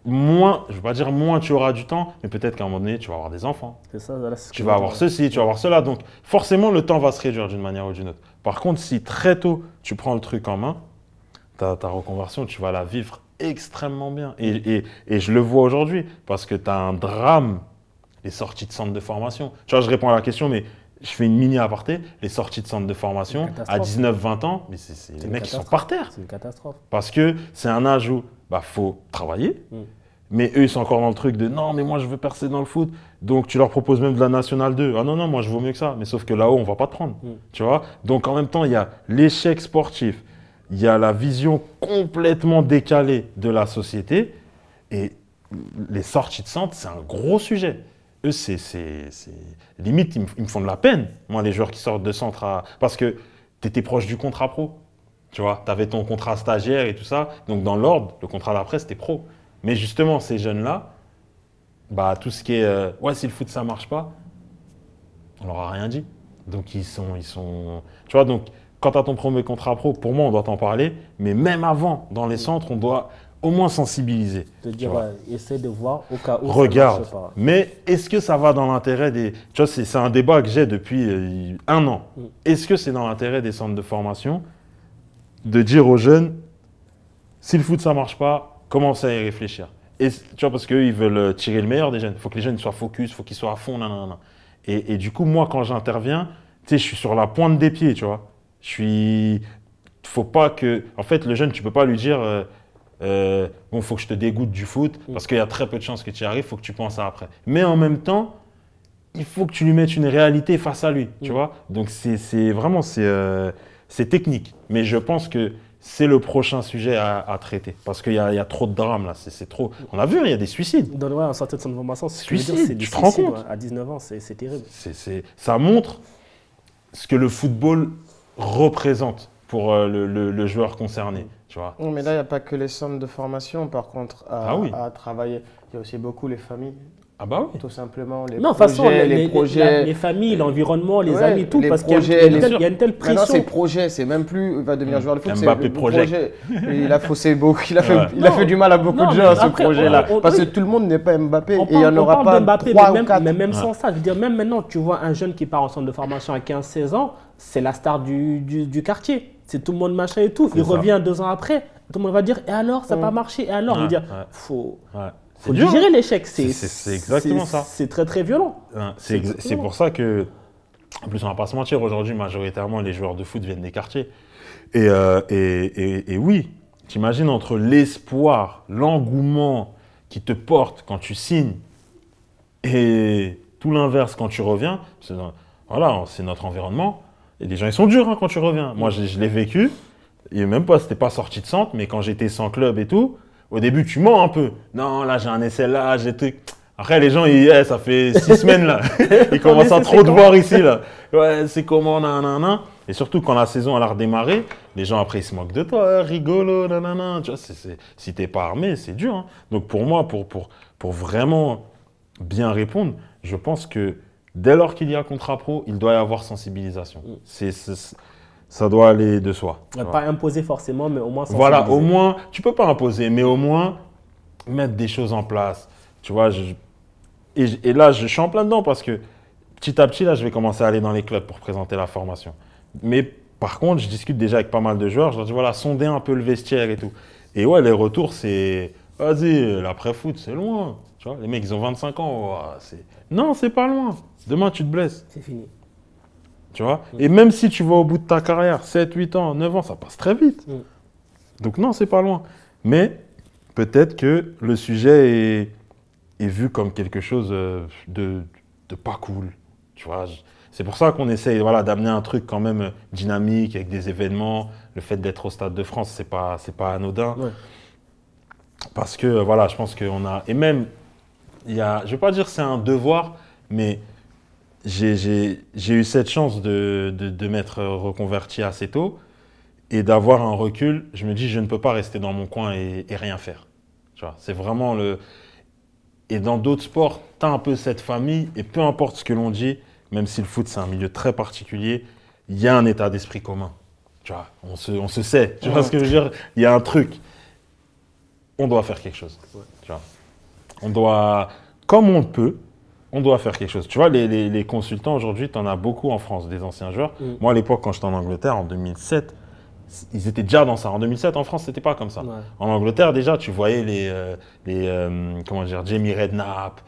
moins, je ne veux pas dire moins tu auras du temps, mais peut-être qu'à un moment donné, tu vas avoir des enfants. C'est ça, là, tu vas avoir ceci, tu vas avoir cela. Donc forcément, le temps va se réduire d'une manière ou d'une autre. Par contre, si très tôt, tu prends le truc en main, ta reconversion, tu vas la vivre extrêmement bien. Et je le vois aujourd'hui, parce que tu as un drame, les sorties de centres de formation. Tu vois, je réponds à la question, mais je fais une mini aparté. Les sorties de centres de formation à 19-20 ans, mais c'est les mecs qui sont par terre. C'est une catastrophe. Parce que c'est un âge où il faut travailler, mais eux, ils sont encore dans le truc de non, mais moi, je veux percer dans le foot. Donc, tu leur proposes même de la Nationale 2. Ah non, non, moi, je vaux mieux que ça. Mais sauf que là-haut, on ne va pas te prendre. Tu vois. Donc, en même temps, il y a l'échec sportif. Il y a la vision complètement décalée de la société et les sorties de centre, c'est un gros sujet. Eux, limite, ils me font de la peine, moi, les joueurs qui sortent de centre parce que tu étais proche du contrat pro. Tu vois, tu avais ton contrat stagiaire et tout ça. Donc, dans l'ordre, le contrat d'après, c'était pro. Mais justement, ces jeunes-là, tout ce qui est ouais, si le foot, ça ne marche pas, on leur a rien dit. Donc, ils sont. Tu vois, donc. Quand tu as ton premier contrat pro, pour moi, on doit t'en parler. Mais même avant, dans les centres, on doit au moins sensibiliser. Te dire, essaie de voir au cas où regarde, ça marche pas. Mais est-ce que ça va dans l'intérêt des… Tu vois, c'est un débat que j'ai depuis 1 an. Est-ce que c'est dans l'intérêt des centres de formation de dire aux jeunes, si le foot, ça ne marche pas, commencez à y réfléchir. Et, tu vois, parce qu'eux, ils veulent tirer le meilleur des jeunes. Il faut que les jeunes soient focus, il faut qu'ils soient à fond. Et du coup, moi, quand j'interviens, tu sais, je suis sur la pointe des pieds, tu vois. Faut pas que… En fait, le jeune, tu peux pas lui dire bon, faut que je te dégoûte du foot parce qu'il y a très peu de chances que tu y arrives, faut que tu penses à après. Mais en même temps, il faut que tu lui mettes une réalité face à lui, tu vois. Donc, c'est vraiment, c'est technique. Mais je pense que c'est le prochain sujet à traiter parce qu'il y a trop de drames là, c'est trop. On a vu, il y a des suicides. En sortie de son formation, suicide, tu te rends compte à 19 ans, c'est terrible. Ça montre ce que le football représente pour le joueur concerné, tu vois. Mais là, il n'y a pas que les centres de formation, par contre, à travailler. Il y a aussi beaucoup les familles. Ah bah oui. Tout simplement, les projets, les familles, l'environnement, les amis, tout, parce qu'il y a une telle pression. Maintenant, c'est projet, c'est même plus, il va devenir joueur de foot, Mbappé c'est projet. Il a faussé beaucoup, il a fait du mal à beaucoup de gens, ce projet-là. Parce que tout le monde n'est pas Mbappé, et il n'y en aura pas 3 ou 4. Mais même sans ça, je veux dire, même maintenant, tu vois un jeune qui part en centre de formation à 15-16 ans, c'est la star du quartier. C'est tout le monde machin et tout. Il revient 2 ans après, tout le monde va dire, et alors, ça n'a pas marché, et alors, je veux dire, faut digérer l'échec. C'est exactement ça. C'est très très violent. C'est pour ça que, en plus on ne va pas se mentir, aujourd'hui majoritairement les joueurs de foot viennent des quartiers. Et oui, t'imagines entre l'espoir, l'engouement qui te porte quand tu signes et tout l'inverse quand tu reviens, voilà, c'est notre environnement. Et les gens ils sont durs quand tu reviens. Moi je l'ai vécu, et même pas, c'était pas sorti de centre, mais quand j'étais sans club et tout, au début, tu mens un peu. Non, là, j'ai un essai là, j'ai tout. Après, les gens, ça fait 6 semaines là. Ils commencent à trop te voir ici là. Ouais, c'est comment, nanana. Et surtout, quand la saison elle a redémarré, les gens après, ils se moquent de toi, rigolo, nanana. Tu vois, si t'es pas armé, c'est dur. Hein. Donc pour moi, pour vraiment bien répondre, je pense que dès lors qu'il y a contrat pro, il doit y avoir sensibilisation. ça doit aller de soi. Pas imposer forcément, mais au moins voilà, sensibiliser. au moins, tu peux pas imposer, mais au moins mettre des choses en place. Tu vois, et là, je suis en plein dedans parce que petit à petit, là, je vais commencer à aller dans les clubs pour présenter la formation. Mais par contre, je discute déjà avec pas mal de joueurs. Je leur dis, voilà, sondez un peu le vestiaire et tout. Et ouais, les retours, c'est, vas-y, l'après-foot, c'est loin. Tu vois, les mecs, ils ont 25 ans. Non, c'est pas loin. Demain, tu te blesses. C'est fini. Tu vois. Et même si tu vas au bout de ta carrière, 7, 8 ans, 9 ans, ça passe très vite. Donc non, c'est pas loin. Mais peut-être que le sujet est vu comme quelque chose de pas cool. Tu vois. C'est pour ça qu'on essaye, voilà, d'amener un truc quand même dynamique avec des événements. Le fait d'être au Stade de France, c'est pas anodin. Ouais. Parce que voilà, je pense qu'on a, et même il y a, je vais pas dire que c'est un devoir, mais j'ai eu cette chance de m'être reconverti assez tôt et d'avoir un recul. Je me dis, je ne peux pas rester dans mon coin et rien faire. Tu vois, c'est vraiment le. Et dans d'autres sports, tu as un peu cette famille et peu importe ce que l'on dit, même si le foot c'est un milieu très particulier, il y a un état d'esprit commun. Tu vois, on se sait. Tu vois ce que je veux dire? Il y a un truc. On doit faire quelque chose. Tu vois, on doit, comme on le peut, on doit faire quelque chose. Tu vois, les consultants aujourd'hui, tu en as beaucoup en France, des anciens joueurs. Moi, à l'époque, quand j'étais en Angleterre, en 2007, ils étaient déjà dans ça. En 2007, en France, c'était pas comme ça. Ouais. En Angleterre, déjà, tu voyais comment dire, Jamie Redknapp,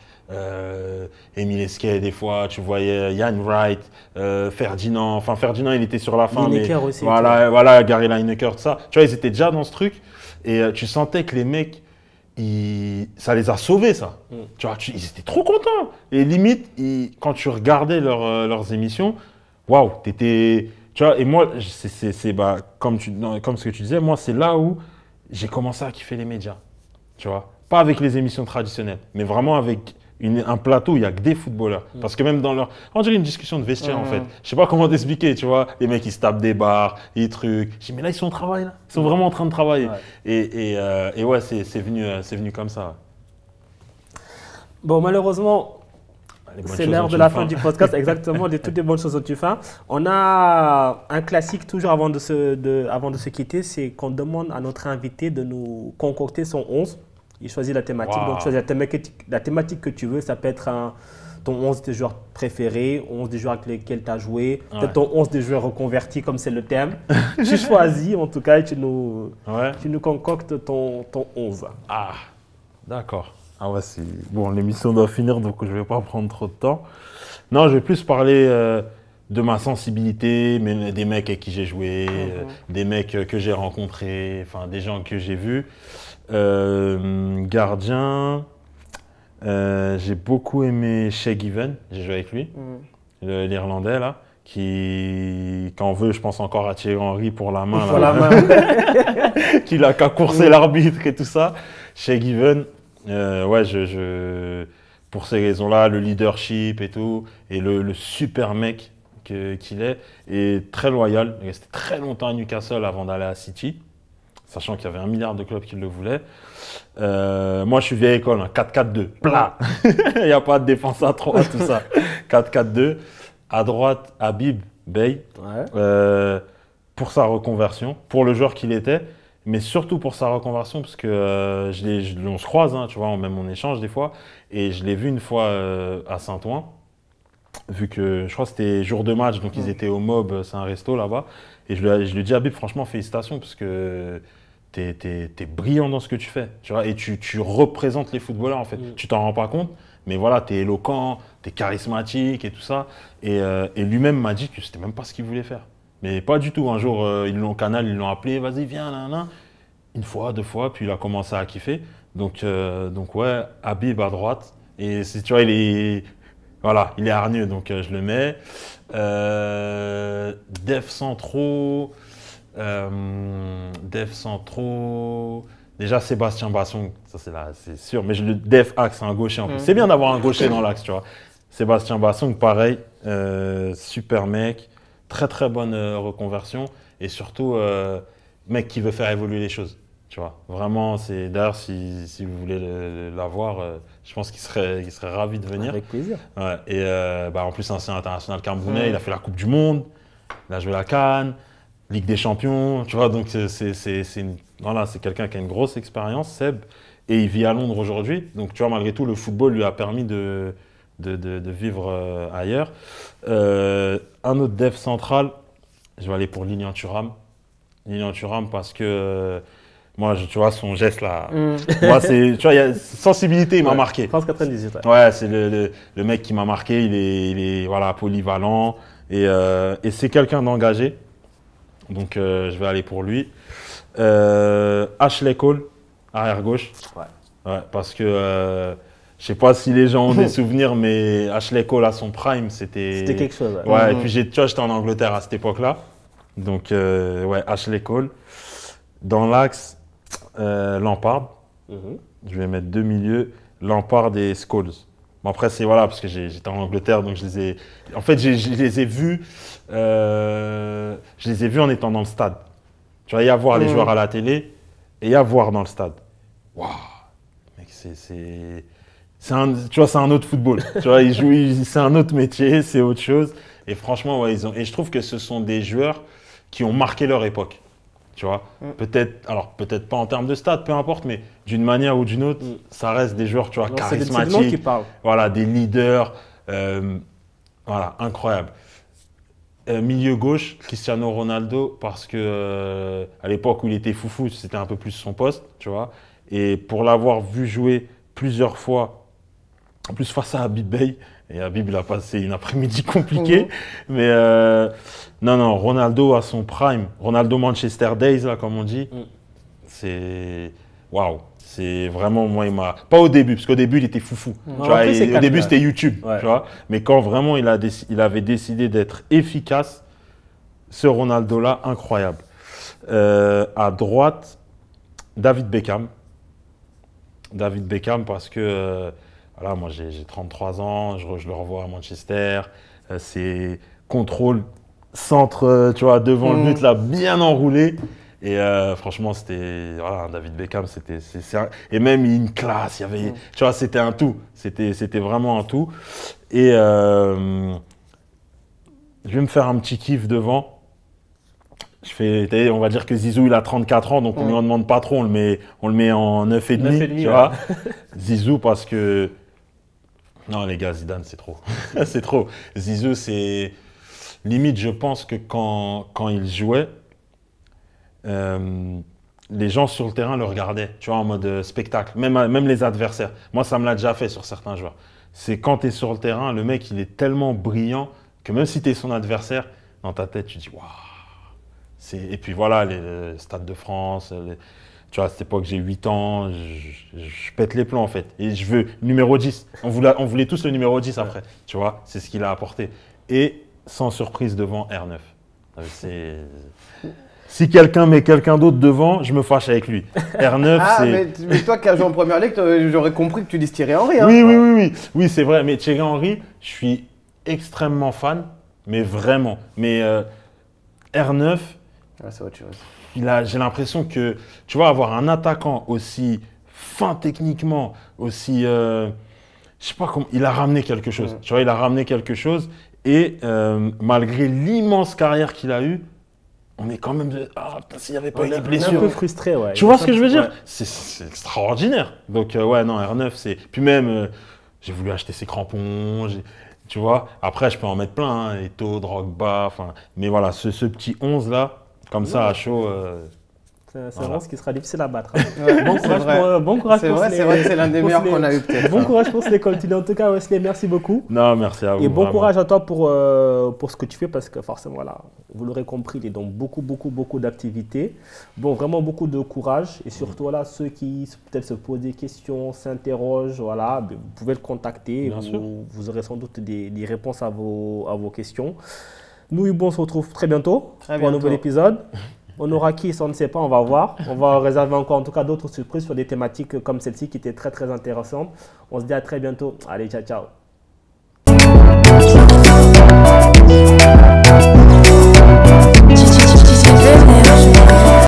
Emile Heskey, des fois, tu voyais Ian Wright, Ferdinand. Enfin, Ferdinand, il était sur la fin. Lineker aussi. Voilà, Gary Lineker, tout ça. Tu vois, ils étaient déjà dans ce truc. Et tu sentais que les mecs, ça les a sauvés, ça. Tu vois, ils étaient trop contents. Et limite, quand tu regardais leurs émissions, waouh, t'étais. Tu vois, et moi, comme ce que tu disais, moi, c'est là où j'ai commencé à kiffer les médias. Tu vois, pas avec les émissions traditionnelles, mais vraiment avec un plateau où il n'y a que des footballeurs. Parce que même on dirait une discussion de vestiaire, en fait. Je sais pas comment t'expliquer, tu vois. Les mecs, ils se tapent des barres, des trucs. Je dis, mais là, ils sont au travail, là. Ils sont vraiment en train de travailler. Ouais. Et ouais, c'est venu comme ça. Bon, malheureusement, c'est l'heure de la fin du podcast, exactement, de toutes les bonnes choses que tu fais. On a un classique toujours avant de se quitter, c'est qu'on demande à notre invité de nous concocter son 11. Il choisit la thématique, donc tu choisis la thématique que tu veux. Ça peut être ton 11 des joueurs préférés, 11 des joueurs avec lesquels tu as joué, peut-être ton 11 des joueurs reconvertis comme c'est le thème. Tu choisis en tout cas et tu nous concoctes ton 11. Ah, d'accord. Ah ouais, bon, l'émission doit finir, donc je ne vais pas prendre trop de temps. Non, je vais plus parler de ma sensibilité, mais des mecs avec qui j'ai joué, des mecs que j'ai rencontrés, enfin des gens que j'ai vus. Gardien, j'ai beaucoup aimé Shay Given, j'ai joué avec lui, l'Irlandais là, qui, quand on veut, je pense encore à Thierry Henry pour la main. Qu'il a qu'à courser l'arbitre et tout ça. Shay Given, ouais, pour ces raisons-là, le leadership et tout, et le super mec qu'il est, et très loyal. Il est resté très longtemps à Newcastle avant d'aller à City, sachant qu'il y avait 1 milliard de clubs qui le voulaient. Moi, je suis vieille école, hein, 4-4-2, plat. Il n'y a pas de défense à 3, tout ça. 4-4-2. À droite, Habib Beye, pour sa reconversion, pour le joueur qu'il était, mais surtout pour sa reconversion, parce que on se croise, hein, tu vois, même on échange des fois, et je l'ai vu une fois à Saint-Ouen, vu que je crois que c'était jour de match, donc ils étaient au Mob, c'est un resto là-bas, et je lui ai dit, Habib, franchement, félicitations, parce que t'es brillant dans ce que tu fais, tu vois, et tu représentes les footballeurs, en fait. Tu t'en rends pas compte, mais voilà, t'es éloquent, t'es charismatique et tout ça, et lui-même m'a dit que c'était même pas ce qu'il voulait faire. Mais pas du tout. Un jour, ils l'ont appelé, vas-y, viens, là. Une fois, 2 fois, puis il a commencé à kiffer. Donc ouais, Habib à droite. Et tu vois, il est hargneux, donc je le mets. Def centraux. Déjà, Sébastien Bassong, ça c'est sûr. Mais Def axe, un gaucher en plus. C'est bien d'avoir un gaucher dans l'axe, tu vois. Sébastien Bassong, pareil. Super mec. Très très bonne reconversion et surtout mec qui veut faire évoluer les choses, tu vois. Vraiment, d'ailleurs si vous voulez l'avoir, je pense qu'il serait ravi de venir. Avec plaisir. Ouais, et en plus ancien international camerounais, il a fait la Coupe du Monde, il a joué la CAN, Ligue des Champions, tu vois, donc voilà, c'est quelqu'un qui a une grosse expérience, Seb, et il vit à Londres aujourd'hui. Donc, tu vois, malgré tout, le football lui a permis de vivre ailleurs. Un autre dev central, je vais aller pour Lilian Thuram. Lilian Thuram parce que moi, tu vois, son geste là, moi, tu vois, il y a sensibilité, il m'a marqué. France 98. Ouais, c'est le mec qui m'a marqué, il est voilà, polyvalent et c'est quelqu'un d'engagé. Donc, je vais aller pour lui. Ashley Cole, arrière gauche. Ouais, parce que je sais pas si les gens ont des souvenirs, mais Ashley Cole à son prime, c'était quelque chose. Ouais, et puis tu vois, j'étais en Angleterre à cette époque-là. Donc, ouais, Ashley Cole. Dans l'axe, Lampard. Je vais mettre 2 milieux, Lampard et Scholes. Bon, après, c'est voilà, parce que j'étais en Angleterre, donc je les ai. En fait, je les ai vus. Je les ai vus en étant dans le stade. Tu vois, y avoir les joueurs à la télé et y avoir dans le stade. Waouh! Mec, tu vois, c'est un autre football. Tu vois, c'est un autre métier, c'est autre chose. Et franchement, ouais, et je trouve que ce sont des joueurs qui ont marqué leur époque. Tu vois, peut-être pas en termes de stade, peu importe, mais d'une manière ou d'une autre, ça reste des joueurs, tu vois, charismatiques. C'est le qui parle. Voilà, des leaders, voilà, incroyable. Milieu gauche, Cristiano Ronaldo, parce que à l'époque où il était foufou, c'était un peu plus son poste, tu vois. Et pour l'avoir vu jouer plusieurs fois, en plus face à Habib Bey, et Habib, il a passé une après-midi compliquée. Mais non, Ronaldo à son prime, Ronaldo Manchester Days, là, comme on dit, c'est waouh. C'est vraiment, moi, il m'a. Pas au début, parce qu'au début, il était foufou. Tu vois, au début, c'était YouTube. Tu vois, mais quand vraiment il avait décidé d'être efficace, ce Ronaldo-là, incroyable. À droite, David Beckham. David Beckham, parce que. Voilà, moi j'ai 33 ans, je le revois à Manchester, c'est contrôle, centre, tu vois, devant le but là, bien enroulé. Et franchement, c'était, voilà, David Beckham, et même une classe, il y avait, tu vois, c'était un tout, c'était vraiment un tout. Et je vais me faire un petit kiff devant. On va dire que Zizou, il a 34 ans, donc on ne lui en demande pas trop, on le met en 9,5, tu vois. Zizou, parce que non, les gars, Zidane, c'est trop. C'est trop. Zizou, c'est limite, je pense que quand il jouait, les gens sur le terrain le regardaient, tu vois, en mode spectacle, même les adversaires. Moi, ça me l'a déjà fait sur certains joueurs. C'est quand tu es sur le terrain, le mec, il est tellement brillant que même si tu es son adversaire, dans ta tête, tu dis waouh. Et puis voilà, les Stades de France, tu vois, à cette époque, j'ai 8 ans, je pète les plombs en fait. Et je veux numéro 10. On voulait tous le numéro 10 après, tu vois, c'est ce qu'il a apporté. Et sans surprise devant R9. Si quelqu'un met quelqu'un d'autre devant, je me fâche avec lui. R9, c'est. Mais toi qui as joué en première ligue, j'aurais compris que tu dis Thierry Henry. Hein. Oui, c'est vrai. Mais Thierry Henry, je suis extrêmement fan, mais vraiment. Mais R9, c'est autre chose. J'ai l'impression que, tu vois, avoir un attaquant aussi fin techniquement, aussi, je sais pas comment, il a ramené quelque chose. Tu vois, il a ramené quelque chose. Et malgré l'immense carrière qu'il a eue, on est quand même, s'il n'y avait pas eu des blessures. On est un peu frustré, ouais. Tu vois ce que je veux dire? C'est extraordinaire. Donc, ouais, non, R9, c'est. Puis même, j'ai voulu acheter ses crampons. Tu vois, après, je peux en mettre plein, hein, Eto'o, Drogba, enfin. Mais voilà, ce petit 11 là. Comme ça, à chaud. C'est vraiment ce qui sera difficile à battre. Bon courage pour C'est vrai que c'est l'un des meilleurs qu'on a eu peut-être. Bon courage pour les continuer. En tout cas, Wesley, merci beaucoup. Non, merci à vous. Et bon courage à toi pour ce que tu fais parce que forcément, voilà, vous l'aurez compris, il est dans beaucoup d'activités. Bon, vraiment beaucoup de courage. Et surtout, voilà, ceux qui peut-être se posent des questions, s'interrogent, voilà, vous pouvez le contacter. Vous aurez sans doute des réponses à vos questions. Nous, Hugo, on se retrouve très bientôt pour un nouvel épisode. On aura qui, ça on ne sait pas, on va voir. On va réserver encore en tout cas d'autres surprises sur des thématiques comme celle-ci qui étaient très intéressantes. On se dit à très bientôt. Allez, ciao.